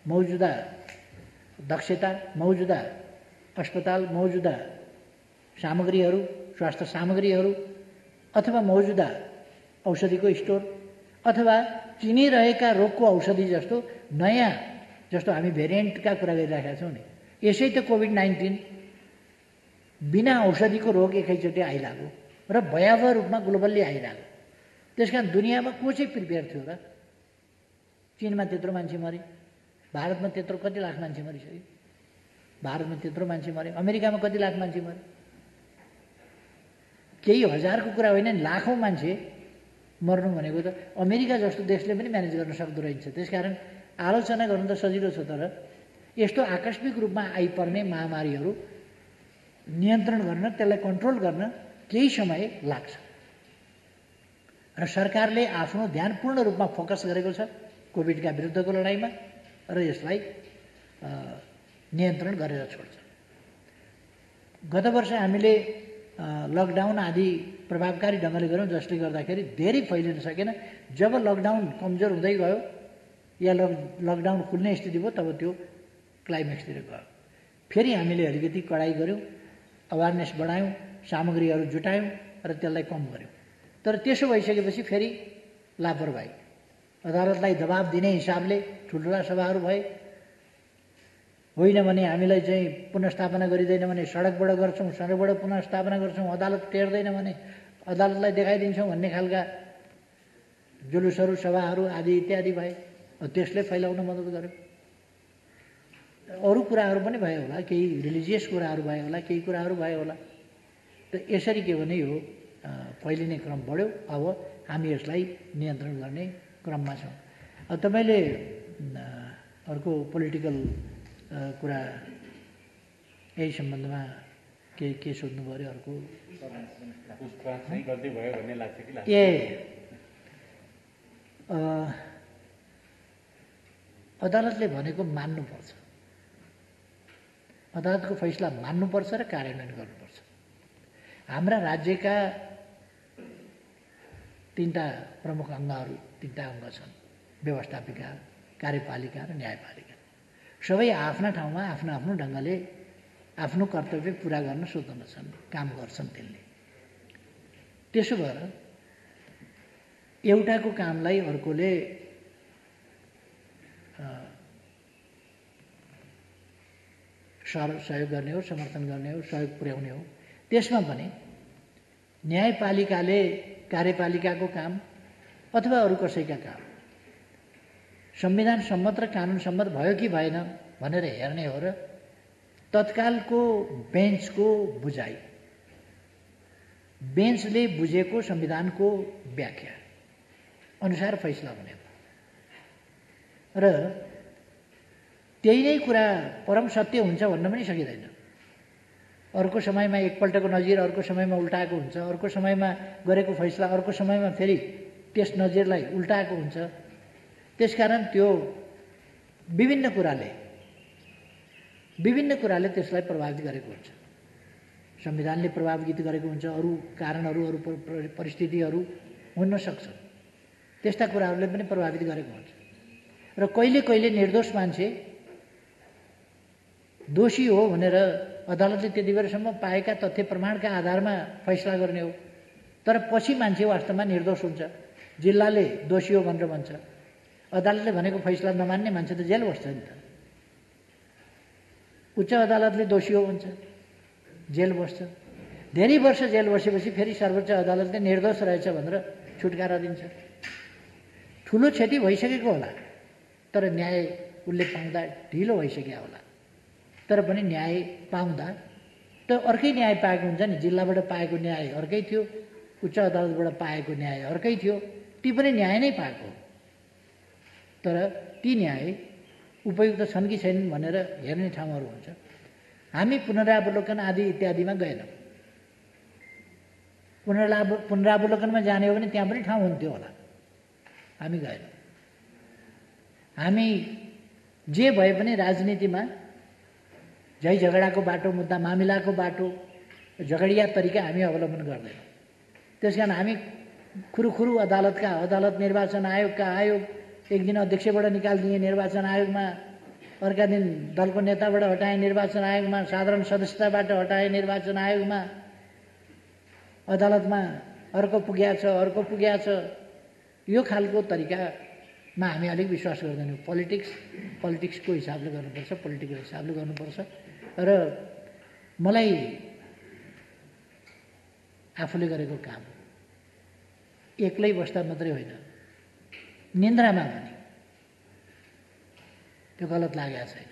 मौजुदा दक्षता, मौजुदा अस्पताल, मौजुदा सामग्रीहरू, स्वास्थ्य सामग्रीहरू, अथवा मौजुदा औषधिको स्टोर, अथवा चिनिरहेका रोगको औषधि जस्तो नयाँ, जस्तो हामी भेरिएन्टका कुरा गरिरहेका छौँ नि, यसै त कोभिड-19 बिना औषधिको रोग एकैचोटि आइलाग्यो र भयावह रूपमा ग्लोबल्ली आइलाग्यो। त्यस कारण दुनियाँमा को चाहिँ प्रिपेयर थियो र? चीनमा त्यत्रो मान्छे मरे, भारतमा त्यत्रो कति लाख मान्छे मरिसक्यो, भारतमा त्यत्रो मान्छे मरे, अमेरिकामा कति लाख मान्छे मरे, केही हजारको कुरा होइन, लाखौँ मान्छे मर्नु भनेको त अमेरिका जस्तो देशले पनि म्यानेज गर्न सक्दो रहेछ। त्यसकारण आलोचना गर्नु त सजिलो छ, तर यस्तो आकस्मिक रूपमा आइपर्ने महामारीहरू नियन्त्रण गर्न, त्यसलाई कन्ट्रोल गर्न केही समय लाग्छ र सरकारले आफ्नो ध्यान पूर्ण रूपमा फोकस गरेको छ कोभिडका विरुद्धको लडाइँमा र यसलाई नियन्त्रण गरेर छोड्छ। गत वर्ष हामीले लकडाउन आदि प्रभावकारी ढङ्गले गऱ्यौँ, जसले गर्दाखेरि धेरै फैलिन सकेन। जब लकडाउन कमजोर हुँदै गयो या लकडाउन खुल्ने स्थिति भयो, तब त्यो क्लाइमेक्सतिर गयो। फेरि हामीले अलिकति कडाइ गऱ्यौँ, अवेरनेस बढायौँ, सामग्रीहरू जुटायौँ र त्यसलाई कम गऱ्यौँ। तर त्यसो भइसकेपछि फेरि लापरवाही, अदालतलाई दबाब दिने हिसाबले ठुल्ठुला सभाहरू भए, होइन भने हामीलाई चाहिँ पुनर्स्थापना गरिँदैन भने सडकबाट गर्छौँ, सडकबाट पुनर्स्थापना गर्छौँ, अदालत टेर्दैन भने अदालतलाई देखाइदिन्छौँ भन्ने खालका जुलुसहरू, सभाहरू आदि इत्यादि भए। त्यसले फैलाउन मद्दत गर्यो। अरू कुराहरू पनि भयो होला, केही रिलिजियस कुराहरू भयो होला, केही कुराहरू भयो होला। त यसरी के भने यो फैलिने क्रम बढ्यो। अब हामी यसलाई नियन्त्रण गर्ने क्रममा छौँ। तपाईँले अर्को पोलिटिकल कुरा यही सम्बन्धमा के सोध्नु पऱ्यो? अर्को अदालतले भनेको मान्नुपर्छ, अदालतको फैसला मान्नुपर्छ र कार्यान्वयन गर्नुपर्छ। हाम्रा राज्यका तीनटा प्रमुख अङ्गहरू, तीनटा अङ्ग छन्, व्यवस्थापिका, कार्यपालिका र न्यायपालिका। सबै आफ्ना ठाउँमा आफ्नो आफ्नो ढङ्गले आफ्नो कर्तव्य पुरा गर्न स्वतन्त्र छन्, काम गर्छन् त्यसले। त्यसो भएर एउटाको कामलाई अर्कोले सहयोग गर्ने हो, समर्थन गर्ने हो, सहयोग पुर्याउने हो। त्यसमा पनि न्यायपालिकाले कार्यपालिकाको काम अथवा अरू कसैका काम संविधान सम्मत र कानुन सम्मत भयो कि भएन भनेर हेर्ने हो र तत्कालको बेन्चको बुझाइ, बेन्चले बुझेको संविधानको व्याख्या अनुसार फैसला हुने हो र त्यही नै कुरा परम सत्य हुन्छ भन्न पनि सकिँदैन। अर्को समयमा एकपल्टको नजिर अर्को समयमा उल्टाएको हुन्छ, अर्को समयमा गरेको फैसला अर्को समयमा फेरि त्यस नजिरलाई उल्टाएको हुन्छ। त्यसकारण त्यो विभिन्न कुराले त्यसलाई प्रभावित गरेको हुन्छ। संविधानले प्रभावित गरेको हुन्छ, अरू कारणहरू, अरू परिस्थितिहरू हुन सक्छ, त्यस्ता कुराहरूले पनि प्रभावित गरेको हुन्छ। र कहिले कहिले निर्दोष मान्छे दोषी हो भनेर अदालतले त्यति बेरसम्म पाएका तथ्य प्रमाणका आधारमा फैसला गर्ने हो, तर पछि मान्छे वास्तवमा निर्दोष हुन्छ, जिल्लाले दोषी हो भनेर भन्छ, अदालतले भनेको फैसला नमान्ने मान्छे त जेल बस्छ नि त। उच्च अदालतले दोषी हो भन्छ, जेल बस्छ, धेरै वर्ष जेल बसेपछि फेरि सर्वोच्च अदालतले निर्दोष रहेछ भनेर छुटकारा दिन्छ। ठुलो क्षति भइसकेको होला, तर न्याय उसले पाउँदा ढिलो भइसक्यो होला, तर पनि न्याय पाउँदा त अर्कै न्याय पाएको हुन्छ नि। जिल्लाबाट पाएको न्याय अर्कै थियो, उच्च अदालतबाट पाएको न्याय अर्कै थियो, ती पनि न्याय नै पाएको, तर ती न्याय उपयुक्त छन् कि छैनन् भनेर हेर्ने ठाउँहरू हुन्छ। हामी पुनरावलोकन आदि इत्यादिमा गएनौँ। पुनरावलोकनमा जाने हो भने त्यहाँ पनि ठाउँ हुन्थ्यो होला, हामी गएनौँ। हामी जे भए पनि राजनीतिमा झै झगडाको बाटो, मुद्दा मामिलाको बाटो, झगडिया तरिका हामी अवलम्बन गर्दैनौँ। त्यसकारण हामी खुरुखुरु अदालत निर्वाचन आयोगका आयोग एक दिन अध्यक्षबाट निकालिदिए निर्वाचन आयोगमा, अर्का दिन दलको नेताबाट हटाए निर्वाचन आयोगमा, साधारण सदस्यताबाट हटाए निर्वाचन आयोगमा, अदालतमा अर्को पुग्या छ। यो खालको तरिकामा हामी अलिक विश्वास गर्दैनौँ। पोलिटिक्सको हिसाबले गर्नुपर्छ, पोलिटिकल हिसाबले गर्नुपर्छ। र मलाई आफूले गरेको काम एक्लै बस्दा मात्रै होइन, निन्द्रामा पनि त्यो गलत लागेको छैन।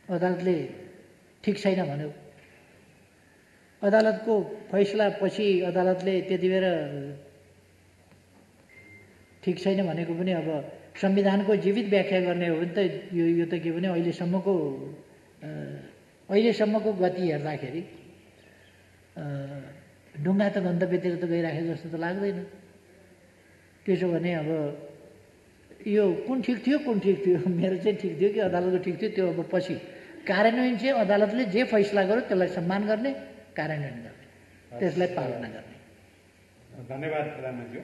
अदालतले ठिक छैन भन्यो, अदालतको फैसला पछि अदालतले त्यति बेर ठिक छैन भनेको पनि अब संविधानको जीवित व्याख्या गर्ने हो भने त यो त के भने अहिलेसम्मको गति हेर्दाखेरि ढुङ्गा त गन्तव्यतिर त गइराखे जस्तो त लाग्दैन। त्यसो भने अब यो कुन ठिक थियो मेरो चाहिँ ठिक थियो कि अदालतको ठिक थियो, त्यो अब पछि कार्यान्वयन चाहिँ अदालतले जे फैसला गर्यो त्यसलाई सम्मान गर्ने, कार्यान्वयन गर्ने, त्यसलाई पालना गर्ने। धन्यवाद प्रधानमन्त्री।